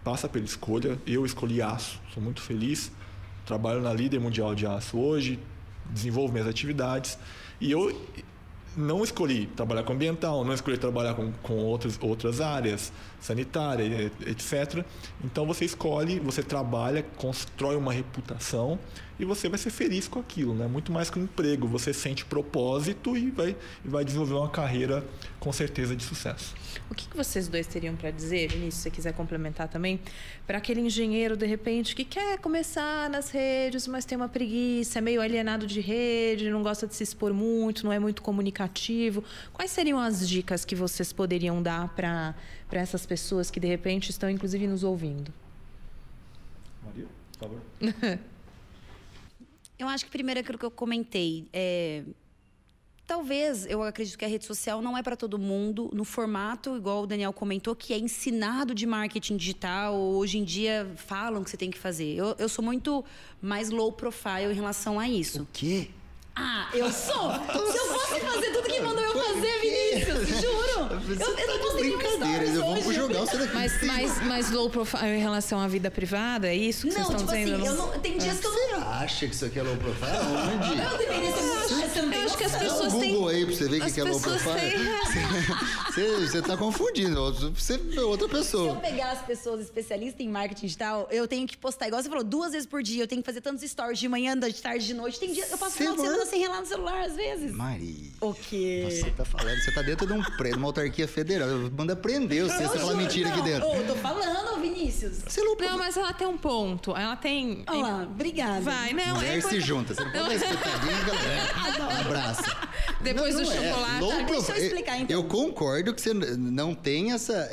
Speaker 5: passa pela escolha. Eu escolhi aço, sou muito feliz, trabalho na líder mundial de aço hoje, desenvolvo minhas atividades, e eu não escolhi trabalhar com ambiental, não escolhi trabalhar com outras áreas, sanitária, etc. Então você escolhe, você trabalha, constrói uma reputação e você vai ser feliz com aquilo, né? Muito mais que um emprego, você sente propósito e vai desenvolver uma carreira com certeza de sucesso.
Speaker 1: O que vocês dois teriam para dizer, Vinícius, se você quiser complementar também, para aquele engenheiro, de repente, que quer começar nas redes, mas tem uma preguiça, é meio alienado de rede, não gosta de se expor muito, não é muito comunicativo. Quais seriam as dicas que vocês poderiam dar para essas pessoas que, de repente, estão, inclusive, nos ouvindo?
Speaker 5: Maria, por favor.
Speaker 4: Eu acho que primeiro aquilo que eu comentei, talvez, eu acredito que a rede social não é para todo mundo, no formato, igual o Daniel comentou, que é ensinado de marketing digital, hoje em dia falam que você tem que fazer. Eu sou muito mais low profile em relação a isso.
Speaker 3: O quê?
Speaker 4: Eu sou! Se eu fosse fazer tudo que mandou eu fazer, Vinícius, juro! Eu não posso ter
Speaker 3: brincadeira, eu vou jogar você daqui.
Speaker 1: Mas low profile em relação à vida privada, é isso que vocês estão dizendo?
Speaker 4: Assim, tem dias que eu
Speaker 3: não... Você acha que isso aqui é low profile? Onde?
Speaker 4: Eu deveria ser
Speaker 1: eu acho que as pessoas têm...
Speaker 3: Google aí pra você ver o que é low profile. Você tá confundindo, você é outra pessoa.
Speaker 4: Se eu pegar as pessoas especialistas em marketing digital, eu tenho que postar, igual você falou, 2 vezes por dia, eu tenho que fazer tantos stories de manhã, de tarde, de noite. Tem dia, eu passo final de semana sem relar no celular, às vezes.
Speaker 3: Maria.
Speaker 4: O quê?
Speaker 3: Você tá falando, você tá dentro de uma autarquia federal. Manda prender você fala mentira aqui dentro.
Speaker 4: Eu tô falando, Vinícius.
Speaker 1: Não, mas ela tem um ponto. Ela tem...
Speaker 4: Olha lá, obrigada.
Speaker 1: Vai, não.
Speaker 3: Mulher se junta. Você não pode respeitar bem, galera. Um abraço.
Speaker 1: Depois do chocolate.
Speaker 4: Deixa eu explicar, então.
Speaker 3: Eu concordo que você não tem essa...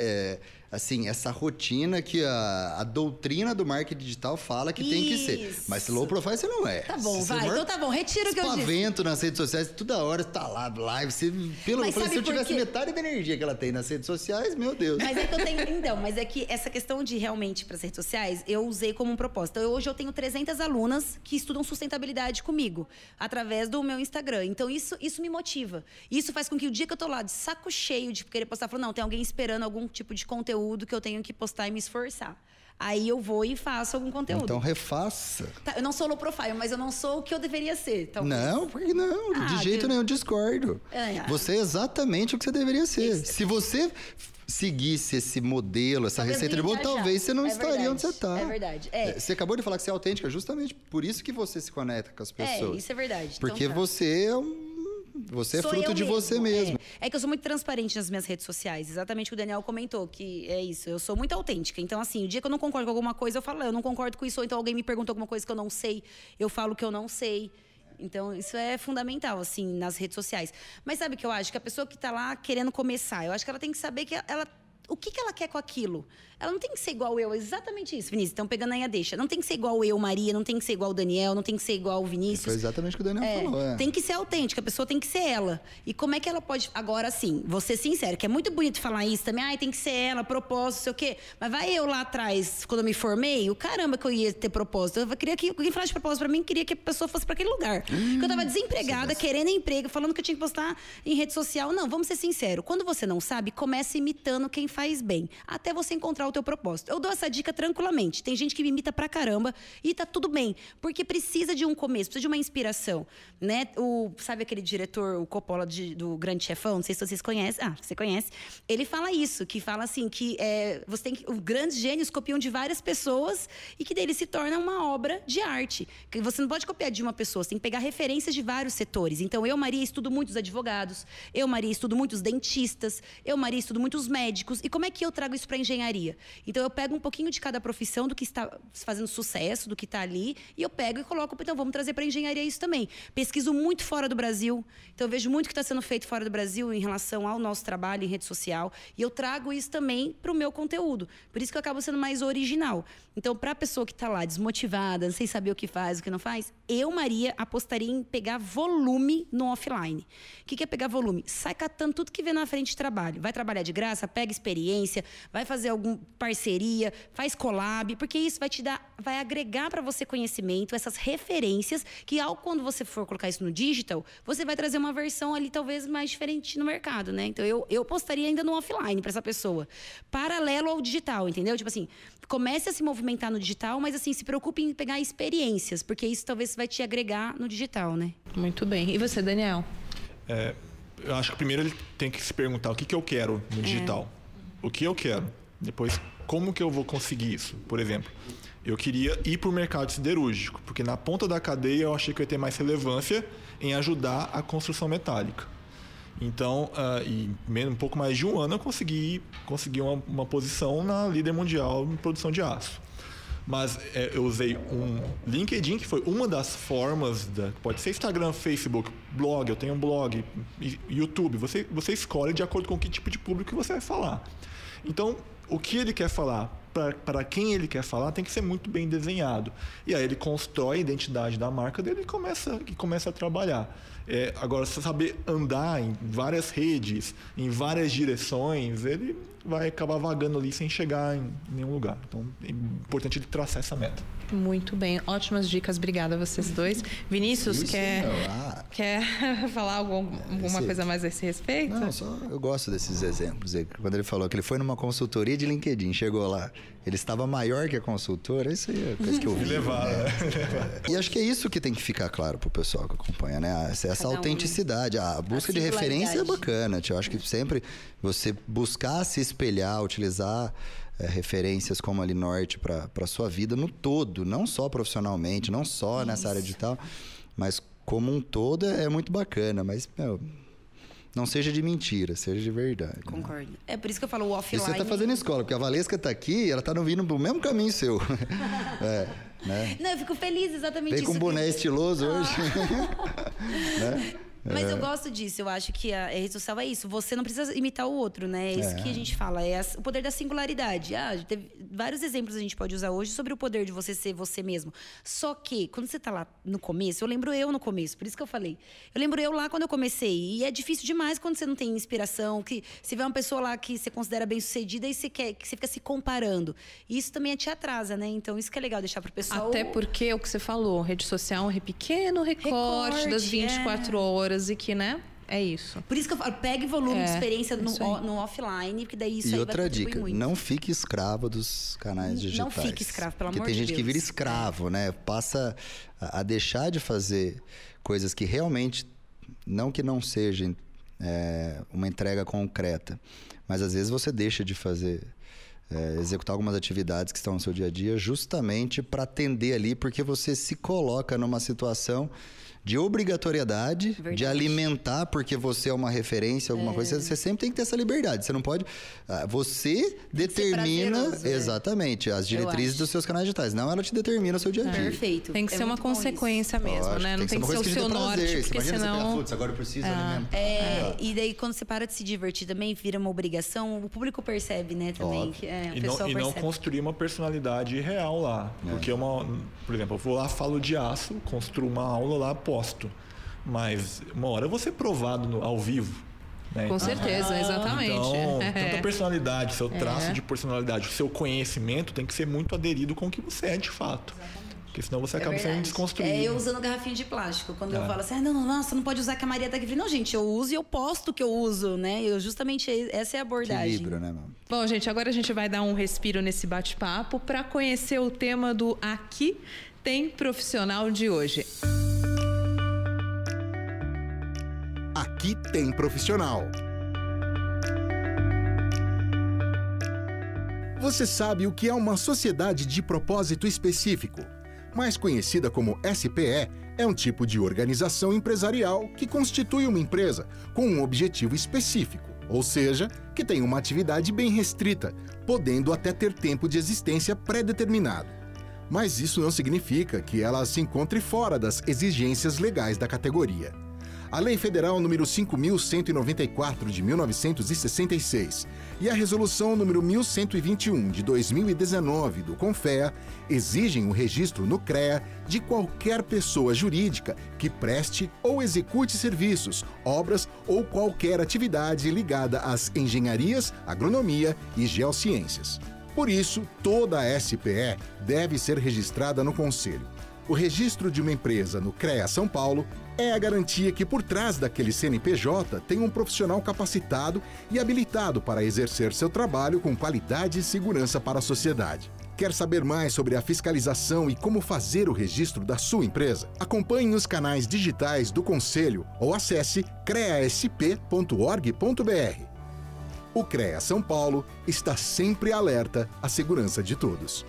Speaker 3: essa rotina que a doutrina do marketing digital fala que tem que ser. Mas low profile você não é.
Speaker 4: Tá bom, vai. Então tá bom, retira o que eu disse.
Speaker 3: Espavento nas redes sociais, toda hora você tá lá, live. Se eu tivesse metade da energia que ela tem nas redes sociais, meu Deus.
Speaker 4: Mas é que eu tenho... Então, mas é que essa questão de realmente para as redes sociais, eu usei como um propósito. Então, hoje eu tenho 300 alunas que estudam sustentabilidade comigo, através do meu Instagram. Então, isso me motiva. Isso faz com que o dia que eu tô lá de saco cheio de querer postar, não, tem alguém esperando algum tipo de conteúdo que eu tenho que postar e me esforçar. Aí eu vou e faço algum conteúdo.
Speaker 3: Então refaça.
Speaker 4: Tá, eu não sou low profile, mas eu não sou o que eu deveria ser. Talvez.
Speaker 3: Não, porque não. De jeito nenhum, discordo. Você é exatamente o que você deveria ser. Isso. Se você seguisse esse modelo, essa receita de bolo, talvez você não estaria onde você está.
Speaker 4: É verdade.
Speaker 3: Você acabou de falar que você é autêntica, justamente por isso que você se conecta com as pessoas.
Speaker 4: Isso é verdade.
Speaker 3: Porque
Speaker 4: então,
Speaker 3: você é fruto de você mesmo.
Speaker 4: É que eu sou muito transparente nas minhas redes sociais. Exatamente o que o Daniel comentou, que é isso. Eu sou muito autêntica. Então, assim, o dia que eu não concordo com alguma coisa, eu falo, eu não concordo com isso. Ou então alguém me pergunta alguma coisa que eu não sei, eu falo que eu não sei. Então, isso é fundamental, assim, nas redes sociais. Mas sabe o que eu acho? Que a pessoa que está lá querendo começar, eu acho que ela tem que saber que o que ela quer com aquilo. Ela não tem que ser igual eu, é exatamente isso, Vinícius. Então, pegando aí a deixa. Não tem que ser igual eu, Maria, não tem que ser igual o Daniel, não tem que ser igual o Vinícius.
Speaker 3: Foi exatamente o que o Daniel falou.
Speaker 4: Tem que ser autêntica, a pessoa tem que ser ela. E como é que ela pode... Agora, sim, vou ser sincera, que é muito bonito falar isso também. Tem que ser ela, propósito, não sei o quê. Mas vai eu lá atrás, quando eu me formei, o caramba que eu ia ter propósito. Eu queria que alguém falasse de propósito pra mim, queria que a pessoa fosse pra aquele lugar. Porque eu tava desempregada, querendo emprego, falando que eu tinha que postar em rede social. Não, vamos ser sinceros. Quando você não sabe, começa imitando quem faz faz bem, até você encontrar o teu propósito. Eu dou essa dica tranquilamente. Tem gente que me imita pra caramba e tá tudo bem, porque precisa de um começo, precisa de uma inspiração, né? Sabe aquele diretor, o Coppola do Grande Chefão? Não sei se vocês conhecem. Ah, você conhece. Ele fala isso, que fala assim, que você tem que... Os grandes gênios copiam de várias pessoas e que dele se torna uma obra de arte. Que você não pode copiar de uma pessoa, você tem que pegar referências de vários setores. Então, eu, Maria, estudo muitos advogados, eu, Maria, estudo muitos dentistas, eu, Maria, estudo muitos médicos. E como é que eu trago isso para engenharia? Então, eu pego um pouquinho de cada profissão, do que está fazendo sucesso, do que está ali, e eu pego e coloco, então, vamos trazer para engenharia isso também. Pesquiso muito fora do Brasil, então eu vejo muito que está sendo feito fora do Brasil em relação ao nosso trabalho em rede social, e eu trago isso também para o meu conteúdo. Por isso que eu acabo sendo mais original. Então, para a pessoa que está lá desmotivada, sem saber o que faz, o que não faz, eu, Maria, apostaria em pegar volume no offline. O que é pegar volume? Sai catando tudo que vê na frente de trabalho. Vai trabalhar de graça, pega experiência, vai fazer alguma parceria, faz collab, porque isso vai agregar para você conhecimento, essas referências, que quando você for colocar isso no digital, você vai trazer uma versão ali talvez mais diferente no mercado, né? Então, eu postaria ainda no offline para essa pessoa. Paralelo ao digital, entendeu? Tipo assim, comece a se movimentar no digital, mas assim, se preocupe em pegar experiências, porque isso talvez vai te agregar no digital, né?
Speaker 1: Muito bem. E você, Daniel?
Speaker 5: Eu acho que primeiro ele tem que se perguntar o que eu quero no digital. O que eu quero. Depois, como que eu vou conseguir isso? Por exemplo, eu queria ir para o mercado siderúrgico, porque na ponta da cadeia eu achei que eu ia ter mais relevância em ajudar a construção metálica. Então, em um pouco mais de um ano, eu consegui uma posição na líder mundial em produção de aço. Mas eu usei um LinkedIn, que foi uma das formas, pode ser Instagram, Facebook, blog, eu tenho um blog, YouTube. Você escolhe de acordo com que tipo de público você vai falar. Então, o que ele quer falar, para quem ele quer falar, tem que ser muito bem desenhado. E aí ele constrói a identidade da marca dele e começa a trabalhar. Agora, se saber andar em várias redes, em várias direções, ele vai acabar vagando ali sem chegar em nenhum lugar. Então, é importante ele traçar essa meta.
Speaker 1: Muito bem, ótimas dicas, obrigada a vocês dois. Vinícius, quer falar alguma coisa mais a esse respeito?
Speaker 3: Não, só eu gosto desses exemplos. Quando ele falou que ele foi numa consultoria de LinkedIn, chegou lá, ele estava maior que a consultora, isso aí é coisa que eu vi. E acho que é isso que tem que ficar claro pro pessoal que acompanha, né? Essa autenticidade, a busca de referência é bacana. Eu acho que sempre você buscar se espelhar, utilizar referências como a Linorte para sua vida no todo, não só profissionalmente, não só nessa área digital, mas como um todo é muito bacana. Mas, não seja de mentira, seja de verdade.
Speaker 4: Concordo. Né? É por isso que eu falo o offline.
Speaker 3: E você tá fazendo escola, porque a Valesca tá aqui e ela tá vindo pro mesmo caminho seu. Né?
Speaker 4: Não, eu fico feliz exatamente
Speaker 3: isso. Veio com um boné estiloso hoje. Né?
Speaker 4: Mas eu gosto disso, eu acho que a rede social é isso. Você não precisa imitar o outro, né? É isso que a gente fala, o poder da singularidade. Teve vários exemplos a gente pode usar hoje sobre o poder de você ser você mesmo. Só que, quando você tá lá no começo, eu lembro eu no começo, por isso que eu falei. Eu lembro eu lá quando eu comecei. E é difícil demais quando você não tem inspiração, que se vê uma pessoa lá que você considera bem-sucedida e que você fica se comparando. E isso também te atrasa, né? Então, isso que é legal deixar pro pessoal.
Speaker 1: Até porque, o que você falou, rede social é um pequeno recorte das 24 horas. E que, né? É isso.
Speaker 4: Por isso que eu falo, pegue volume de experiência no offline, porque daí isso aí vai
Speaker 3: outra dica, muito. Não fique escravo dos canais digitais.
Speaker 4: Não fique escravo, pelo amor de Deus.
Speaker 3: Porque tem gente que vira escravo, né? Passa a deixar de fazer coisas que realmente, não que não sejam uma entrega concreta, mas às vezes você deixa de fazer... executar algumas atividades que estão no seu dia a dia justamente para atender ali, porque você se coloca numa situação de obrigatoriedade, de alimentar, porque você é uma referência, alguma coisa. Você sempre tem que ter essa liberdade. Você não pode... Você determina... Exatamente. As diretrizes dos seus canais digitais. Não, ela te determina o seu dia a dia.
Speaker 4: Perfeito.
Speaker 1: Tem que ser uma consequência mesmo, né? Não tem que ser o seu norte, porque senão...
Speaker 3: Agora eu preciso alimentar.
Speaker 4: E daí, quando você para de se divertir também, vira uma obrigação, o público percebe, né? Também.
Speaker 5: E não construir uma personalidade real lá. Porque, por exemplo, eu vou lá, falo de aço, construo uma aula lá, posto. Mas uma hora eu vou ser provado ao vivo. Né?
Speaker 1: Com certeza, exatamente.
Speaker 5: Então, tanto a personalidade, seu traço de personalidade, o seu conhecimento tem que ser muito aderido com o que você é de fato. Porque senão você acaba sendo desconstruído.
Speaker 4: Eu usando garrafinha de plástico. Quando eu falo assim, não, nossa, não pode usar que a Maria tá aqui. Não, gente, eu uso e eu posto que eu uso, né? Justamente essa é a abordagem.
Speaker 3: Equilíbrio, né, mano?
Speaker 1: Bom, gente, agora a gente vai dar um respiro nesse bate-papo para conhecer o tema do Aqui Tem Profissional de hoje.
Speaker 2: Aqui Tem Profissional. Você sabe o que é uma sociedade de propósito específico? Mais conhecida como SPE, é um tipo de organização empresarial que constitui uma empresa com um objetivo específico, ou seja, que tem uma atividade bem restrita, podendo até ter tempo de existência pré-determinado. Mas isso não significa que ela se encontre fora das exigências legais da categoria. A Lei Federal número 5.194 de 1966 e a Resolução número 1121 de 2019 do CONFEA exigem o registro no CREA de qualquer pessoa jurídica que preste ou execute serviços, obras ou qualquer atividade ligada às engenharias, agronomia e geociências. Por isso, toda a SPE deve ser registrada no Conselho. O registro de uma empresa no CREA São Paulo é a garantia que por trás daquele CNPJ tem um profissional capacitado e habilitado para exercer seu trabalho com qualidade e segurança para a sociedade. Quer saber mais sobre a fiscalização e como fazer o registro da sua empresa? Acompanhe nos canais digitais do Conselho ou acesse creasp.org.br. O CREA São Paulo está sempre alerta à segurança de todos.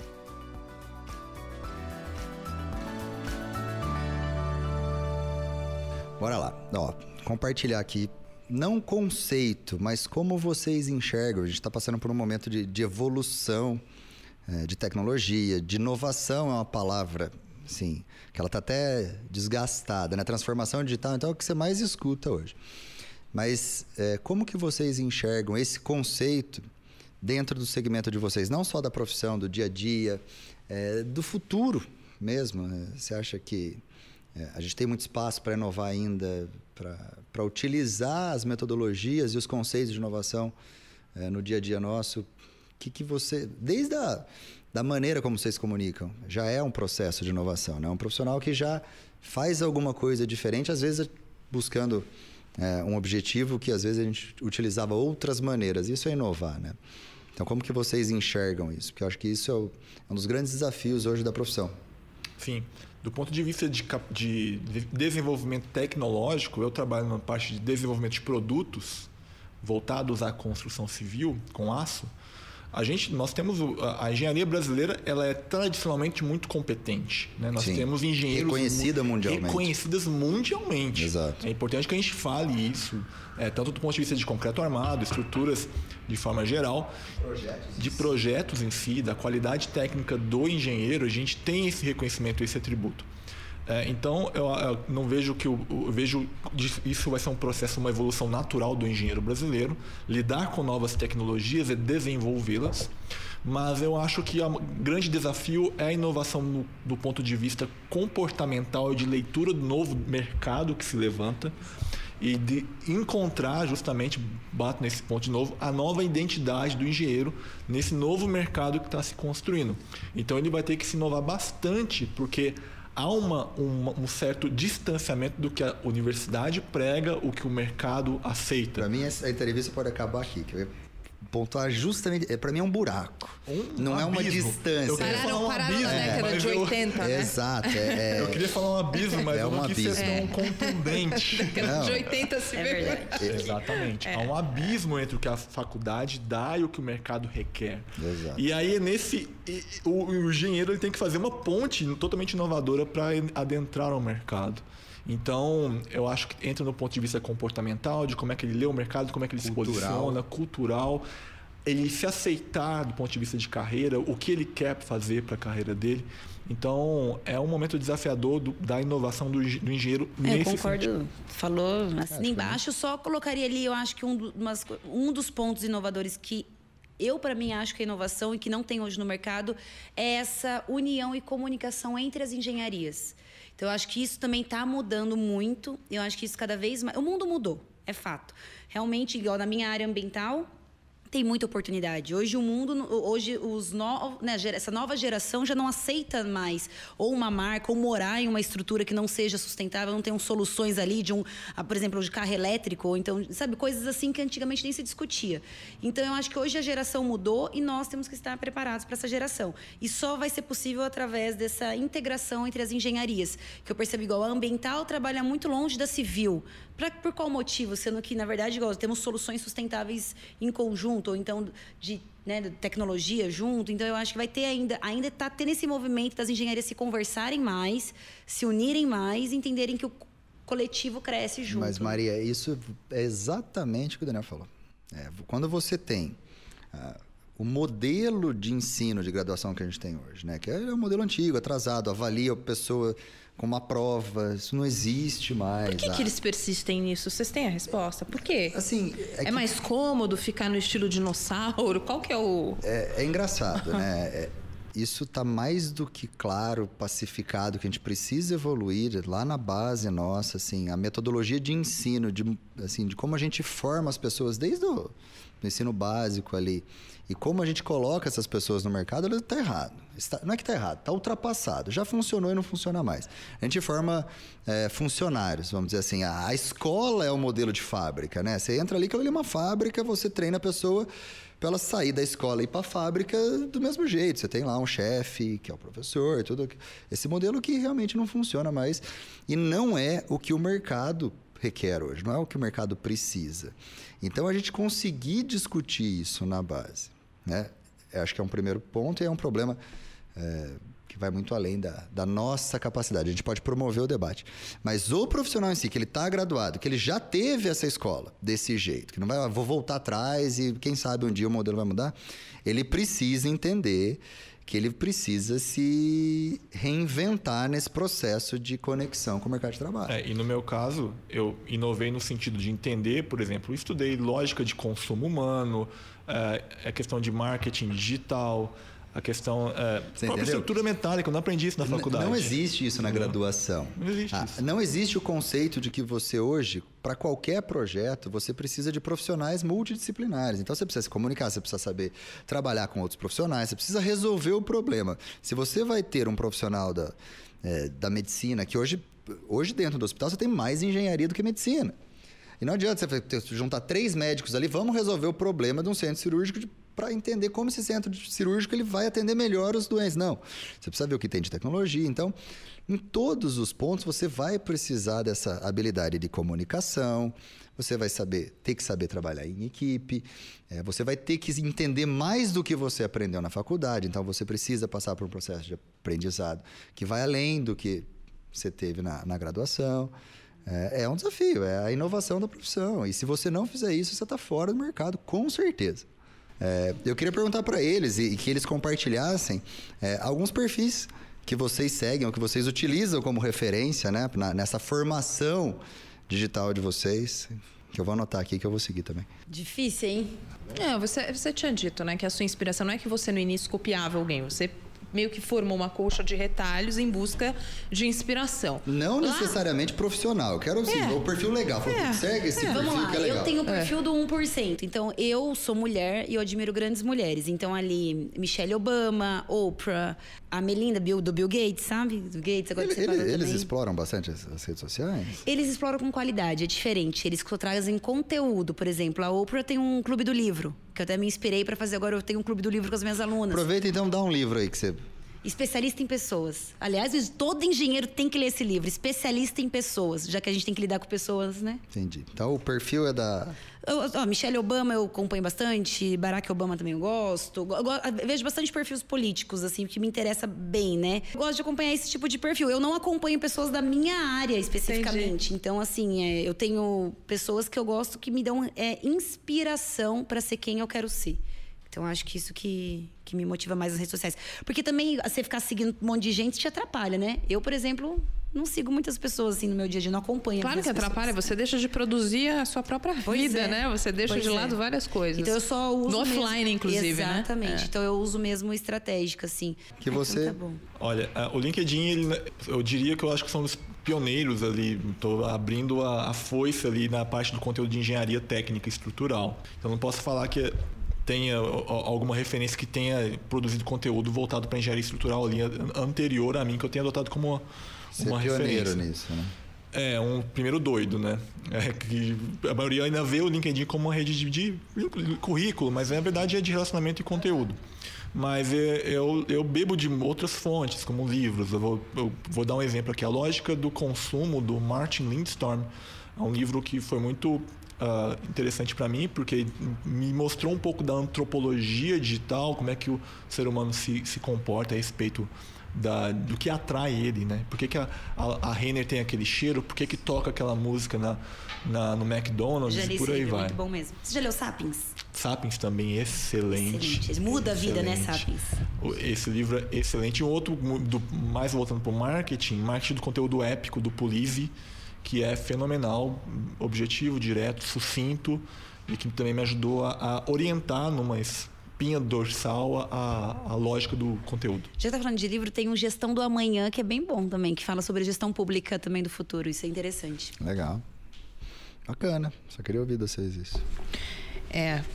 Speaker 3: Bora lá. Ó, compartilhar aqui, não conceito, mas como vocês enxergam. A gente está passando por um momento de evolução, de tecnologia, de inovação é uma palavra, assim, que ela está até desgastada, né? Transformação digital, então é o que você mais escuta hoje. Mas como que vocês enxergam esse conceito dentro do segmento de vocês? Não só da profissão, do dia a dia, do futuro mesmo, né? Você acha que a gente tem muito espaço para inovar ainda, para utilizar as metodologias e os conceitos de inovação no dia a dia nosso? Que você, desde da maneira como vocês comunicam, já é um processo de inovação, né? Um profissional que já faz alguma coisa diferente, às vezes buscando um objetivo que às vezes a gente utilizava outras maneiras. Isso é inovar, né? Então, como que vocês enxergam isso? Porque eu acho que isso é um dos grandes desafios hoje da profissão.
Speaker 5: Sim. Do ponto de vista de desenvolvimento tecnológico, eu trabalho na parte de desenvolvimento de produtos voltados à construção civil, com aço. Nós temos a engenharia brasileira, ela é tradicionalmente muito competente, né? Nós temos engenheiros reconhecidas mundialmente.
Speaker 3: Exato.
Speaker 5: É importante que a gente fale isso, tanto do ponto de vista de concreto armado, estruturas de forma geral, de projetos em si, da qualidade técnica do engenheiro. A gente tem esse reconhecimento, esse atributo. Então, eu não vejo que eu vejo isso vai ser um processo, uma evolução natural do engenheiro brasileiro, lidar com novas tecnologias e desenvolvê-las, mas eu acho que o grande desafio é a inovação do ponto de vista comportamental e de leitura do novo mercado que se levanta e de encontrar, justamente, bato nesse ponto de novo, a nova identidade do engenheiro nesse novo mercado que está se construindo. Então, ele vai ter que se inovar bastante, porque há um certo distanciamento do que a universidade prega, o que o mercado aceita.
Speaker 3: Para mim, essa entrevista pode acabar aqui, que eu ia pontuar justamente... Para mim é um buraco. Não é uma distância.
Speaker 1: Pararam na década de 80, né?
Speaker 3: Exato.
Speaker 5: Eu queria falar um abismo, mas eu não quis ser tão contundente.
Speaker 1: Década de 80 se
Speaker 4: verdade.
Speaker 5: Exatamente. Há um abismo entre o que a faculdade dá e o que o mercado requer.
Speaker 3: Exato.
Speaker 5: E aí, o engenheiro ele tem que fazer uma ponte totalmente inovadora para adentrar ao mercado. Então, eu acho que entra no ponto de vista comportamental, de como é que ele lê o mercado, como é que ele se posiciona, cultural, ele se aceitar do ponto de vista de carreira, o que ele quer fazer para a carreira dele. Então, é um momento desafiador da inovação do engenheiro nesse sentido.
Speaker 4: Eu concordo. Falou assim embaixo, só colocaria ali, eu acho que um dos pontos inovadores que para mim, acho que a inovação e que não tem hoje no mercado é essa união e comunicação entre as engenharias. Então, eu acho que isso também está mudando muito. Eu acho que isso cada vez mais... O mundo mudou, é fato. Realmente, igual na minha área ambiental, tem muita oportunidade. Hoje o mundo, essa nova geração já não aceita mais ou uma marca, ou morar em uma estrutura que não seja sustentável, não tenham soluções ali por exemplo, de carro elétrico, ou então, sabe, coisas assim que antigamente nem se discutia. Então, eu acho que hoje a geração mudou e nós temos que estar preparados para essa geração. E só vai ser possível através dessa integração entre as engenharias, que eu percebo igual a ambiental trabalha muito longe da civil. Por qual motivo? Sendo que, na verdade, igual, temos soluções sustentáveis em conjunto, ou então de tecnologia junto. Então, eu acho que vai ter ainda está tendo esse movimento das engenharias se conversarem mais, se unirem mais, entenderem que o coletivo cresce junto.
Speaker 3: Mas, Maria, isso é exatamente o que o Daniel falou. Quando você tem o modelo de ensino de graduação que a gente tem hoje, né? Que é um modelo antigo, atrasado, avalia a pessoa com uma prova, isso não existe mais.
Speaker 1: Por que eles persistem nisso? Vocês têm a resposta? Por quê?
Speaker 3: Assim,
Speaker 1: é mais cômodo ficar no estilo dinossauro? Qual que é o...
Speaker 3: É engraçado, né? Isso está mais do que claro, pacificado, que a gente precisa evoluir lá na base nossa, assim, a metodologia de ensino, de como a gente forma as pessoas desde o ensino básico ali. E como a gente coloca essas pessoas no mercado, ela está errado. Não é que está errado, está ultrapassado. Já funcionou e não funciona mais. A gente forma funcionários, vamos dizer assim. A escola é o modelo de fábrica, né? Você entra ali, que é uma fábrica, você treina a pessoa para ela sair da escola e ir para a fábrica do mesmo jeito. Você tem lá um chefe, que é o professor, tudo. Esse modelo que realmente não funciona mais. E não é o que o mercado requer hoje, não é o que o mercado precisa. Então, a gente conseguir discutir isso na base, né? Eu acho que é um primeiro ponto e é um problema que vai muito além da nossa capacidade. A gente pode promover o debate. Mas o profissional em si, que ele está graduado, que ele já teve essa escola desse jeito, que não vai, vou voltar atrás e quem sabe um dia o modelo vai mudar, ele precisa entender que ele precisa se reinventar nesse processo de conexão com o mercado de trabalho.
Speaker 5: E no meu caso, eu inovei no sentido de entender, por exemplo, eu estudei lógica de consumo humano, a questão de marketing digital, a questão própria estrutura metálica. Eu não aprendi isso na faculdade.
Speaker 3: Não existe isso na graduação.
Speaker 5: Não existe isso.
Speaker 3: Não existe o conceito de que você hoje, para qualquer projeto, você precisa de profissionais multidisciplinares. Então, você precisa se comunicar, você precisa saber trabalhar com outros profissionais, você precisa resolver o problema. Se você vai ter um profissional da medicina, que hoje dentro do hospital você tem mais engenharia do que medicina. E não adianta você juntar 3 médicos ali, vamos resolver o problema de um centro cirúrgico para entender como esse centro cirúrgico ele vai atender melhor os doentes. Não, você precisa ver o que tem de tecnologia. Então, em todos os pontos, você vai precisar dessa habilidade de comunicação, você vai ter que saber trabalhar em equipe, você vai ter que entender mais do que você aprendeu na faculdade. Então, você precisa passar por um processo de aprendizado que vai além do que você teve na graduação. É um desafio, é a inovação da profissão. E se você não fizer isso, você está fora do mercado, com certeza. Eu queria perguntar para eles e que eles compartilhassem alguns perfis que vocês seguem ou que vocês utilizam como referência, né, nessa formação digital de vocês, que eu vou anotar aqui, que eu vou seguir também.
Speaker 4: Difícil, hein?
Speaker 1: Você tinha dito, né, que a sua inspiração não é que você no início copiava alguém, você meio que formou uma colcha de retalhos em busca de inspiração.
Speaker 3: Não necessariamente profissional. Eu quero o perfil legal. Segue esse perfil.
Speaker 4: Vamos lá,
Speaker 3: que é legal.
Speaker 4: Eu tenho o perfil do 1%. Então, eu sou mulher e eu admiro grandes mulheres. Então, ali, Michelle Obama, Oprah, a Melinda do Bill Gates, sabe? Do Gates, agora
Speaker 3: eles exploram bastante as redes sociais?
Speaker 4: Eles exploram com qualidade, é diferente. Eles trazem conteúdo. Por exemplo, a Oprah tem um clube do livro, que eu até me inspirei para fazer agora. Eu tenho um clube do livro com as minhas alunas.
Speaker 3: Aproveita então, dá um livro aí que você...
Speaker 4: Especialista em pessoas. Aliás, todo engenheiro tem que ler esse livro. Especialista em pessoas, já que a gente tem que lidar com pessoas, né?
Speaker 3: Entendi. Então, o perfil é da...
Speaker 4: Michelle Obama eu acompanho bastante, Barack Obama também eu gosto. Eu vejo bastante perfis políticos, assim, que me interessa bem, né? Eu gosto de acompanhar esse tipo de perfil. Eu não acompanho pessoas da minha área, especificamente. Entendi. Então, assim, eu tenho pessoas que eu gosto que me dão inspiração para ser quem eu quero ser. Então, acho que isso que me motiva mais nas redes sociais. Porque também, você ficar seguindo um monte de gente te atrapalha, né? Eu, por exemplo, não sigo muitas pessoas assim no meu dia a dia, não acompanho.
Speaker 1: Claro que atrapalha, você deixa de produzir a sua própria vida, né? Você deixa de lado várias coisas.
Speaker 4: Então, eu só uso
Speaker 1: no offline, inclusive,
Speaker 4: exatamente.
Speaker 1: Né?
Speaker 4: Então, eu uso mesmo estratégica, assim.
Speaker 3: Que você...
Speaker 4: Então, tá bom.
Speaker 5: Olha, o LinkedIn, eu diria que eu acho que são os pioneiros ali. Estou abrindo a foice ali na parte do conteúdo de engenharia técnica e estrutural. Então, não posso falar que tenha alguma referência que tenha produzido conteúdo voltado para engenharia estrutural ali anterior a mim, que eu tenha adotado como uma referência.
Speaker 3: Nisso, né?
Speaker 5: É, um primeiro doido, né? Que a maioria ainda vê o LinkedIn como uma rede de currículo, mas na verdade é de relacionamento e conteúdo. Mas eu bebo de outras fontes, como livros. Eu vou dar um exemplo aqui. A Lógica do Consumo, do Martin Lindstorm. É um livro que foi muito interessante para mim, porque me mostrou um pouco da antropologia digital, como é que o ser humano se comporta a respeito do que atrai ele, né? Por que a Renner tem aquele cheiro? Por que toca aquela música no McDonald's?
Speaker 4: Já li
Speaker 5: e por
Speaker 4: esse
Speaker 5: aí
Speaker 4: livro,
Speaker 5: vai.
Speaker 4: muito bom mesmo. Você já leu Sapiens?
Speaker 5: Sapiens também, excelente.
Speaker 4: Muda a vida, né, Sapiens?
Speaker 5: Esse livro é excelente. E um outro, mais voltando para o marketing do conteúdo épico, do Puglisi, que é fenomenal, objetivo, direto, sucinto, e que também me ajudou a orientar numa espinha dorsal a lógica do conteúdo.
Speaker 4: Já está falando de livro, tem um Gestão do Amanhã, que é bem bom também, que fala sobre gestão pública também do futuro. Isso é interessante.
Speaker 3: Legal. Bacana. Só queria ouvir de vocês isso.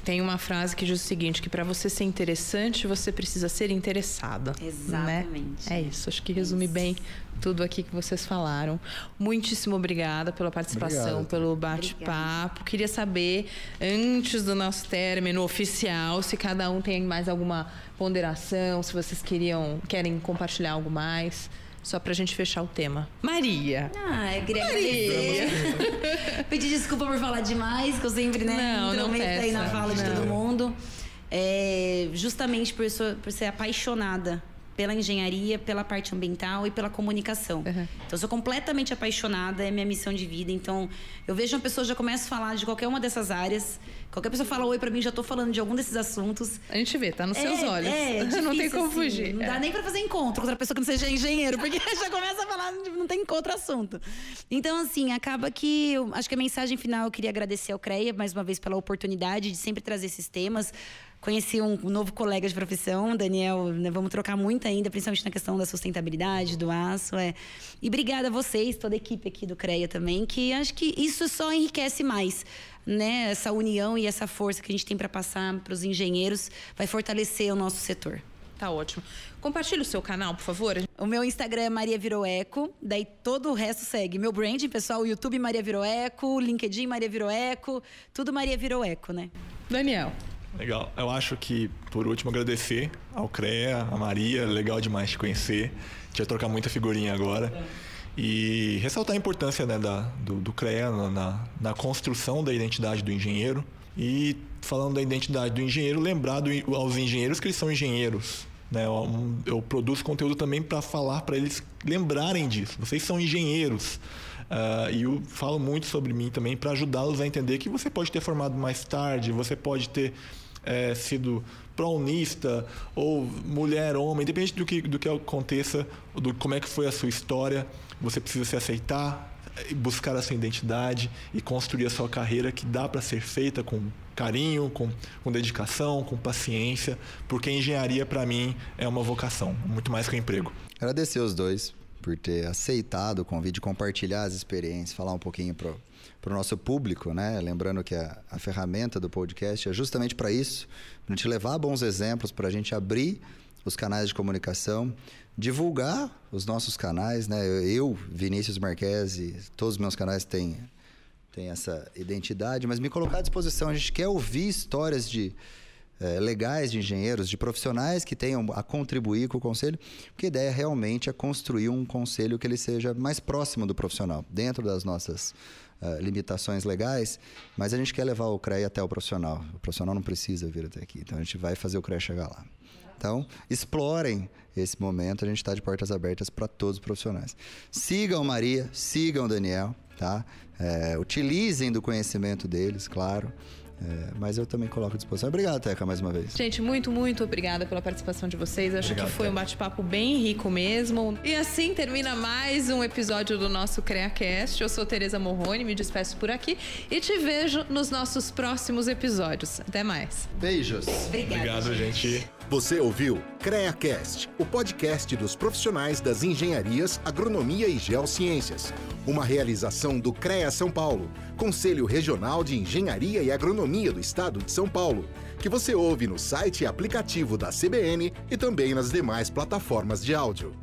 Speaker 1: Tem uma frase que diz o seguinte, que para você ser interessante, você precisa ser interessado.
Speaker 4: Exatamente.
Speaker 1: Né? É isso, acho que resume bem tudo aqui que vocês falaram. Muitíssimo obrigada pela participação, pelo bate-papo. Queria saber, antes do nosso término oficial, se cada um tem mais alguma ponderação, se vocês querem compartilhar algo mais. Só pra gente fechar o tema. Maria!
Speaker 4: Eu queria agradecer. Pedir desculpa por falar demais, que eu sempre,
Speaker 1: não
Speaker 4: meto aí na fala de todo mundo. Justamente por ser apaixonada pela engenharia, pela parte ambiental e pela comunicação. Então, eu sou completamente apaixonada, é minha missão de vida. Então, eu vejo uma pessoa, já começa a falar de qualquer uma dessas áreas. Qualquer pessoa fala oi pra mim, já tô falando de algum desses assuntos.
Speaker 1: A gente vê, tá nos seus olhos.
Speaker 4: Difícil,
Speaker 1: não tem como
Speaker 4: assim,
Speaker 1: fugir.
Speaker 4: Não dá nem pra fazer encontro com outra pessoa que não seja engenheiro, porque já começa a falar, não tem outro assunto. Então, assim, acaba que... acho que a mensagem final, eu queria agradecer ao CREA, mais uma vez, pela oportunidade de sempre trazer esses temas. Conheci um novo colega de profissão, Daniel, né, vamos trocar muito ainda, principalmente na questão da sustentabilidade, do aço. E obrigada a vocês, toda a equipe aqui do CREA também, que acho que isso só enriquece mais, né? Essa união e essa força que a gente tem para passar para os engenheiros vai fortalecer o nosso setor.
Speaker 1: Tá ótimo. Compartilhe o seu canal, por favor.
Speaker 4: O meu Instagram é Maria Virou Eco, daí todo o resto segue. Meu branding, pessoal, o YouTube Maria Virou Eco, LinkedIn Maria Virou Eco, tudo Maria Virou Eco, né?
Speaker 1: Daniel.
Speaker 5: Legal. Eu acho que, por último, agradecer ao CREA, a Maria. Legal demais te conhecer. A gente vai trocar muita figurinha agora. E ressaltar a importância, né, do CREA na construção da identidade do engenheiro. E, falando da identidade do engenheiro, lembrar aos engenheiros que eles são engenheiros. Né? Eu produzo conteúdo também para falar, para eles lembrarem disso. Vocês são engenheiros. E eu falo muito sobre mim também para ajudá-los a entender que você pode ter formado mais tarde, você pode ter sido prounista ou mulher, homem, independente do que aconteça, como é que foi a sua história, você precisa se aceitar, buscar a sua identidade e construir a sua carreira, que dá para ser feita com carinho, com dedicação, com paciência, porque a engenharia, para mim, é uma vocação, muito mais que um emprego.
Speaker 3: Agradecer os dois por ter aceitado o convite de compartilhar as experiências, falar um pouquinho para o nosso público, né? Lembrando que a ferramenta do podcast é justamente para isso, para a gente levar bons exemplos, para a gente abrir os canais de comunicação, divulgar os nossos canais, né? Eu, Vinícius Marquesi, todos os meus canais têm essa identidade, mas me colocar à disposição. A gente quer ouvir histórias legais de engenheiros, de profissionais que tenham a contribuir com o conselho, porque a ideia realmente é construir um conselho que ele seja mais próximo do profissional, dentro das nossas limitações legais, mas a gente quer levar o CREA até o profissional. O profissional não precisa vir até aqui, então a gente vai fazer o CREA chegar lá. Então, explorem esse momento, a gente está de portas abertas para todos os profissionais. Sigam Maria, sigam Daniel, tá? Utilizem do conhecimento deles, claro. Mas eu também coloco à disposição. Obrigado, Teca, mais uma vez.
Speaker 1: Gente, muito, muito obrigada pela participação de vocês. Acho
Speaker 5: Obrigado,
Speaker 1: que foi um bate-papo bem rico mesmo. E assim termina mais um episódio do nosso CREAcast. Eu sou Tereza Morrone, me despeço por aqui e te vejo nos nossos próximos episódios. Até mais.
Speaker 3: Beijos.
Speaker 4: Obrigada,
Speaker 5: Obrigado, gente.
Speaker 2: Você ouviu CREAcast, o podcast dos profissionais das engenharias, agronomia e geociências. Uma realização do CREA São Paulo, Conselho Regional de Engenharia e Agronomia do Estado de São Paulo, que você ouve no site e aplicativo da CBN e também nas demais plataformas de áudio.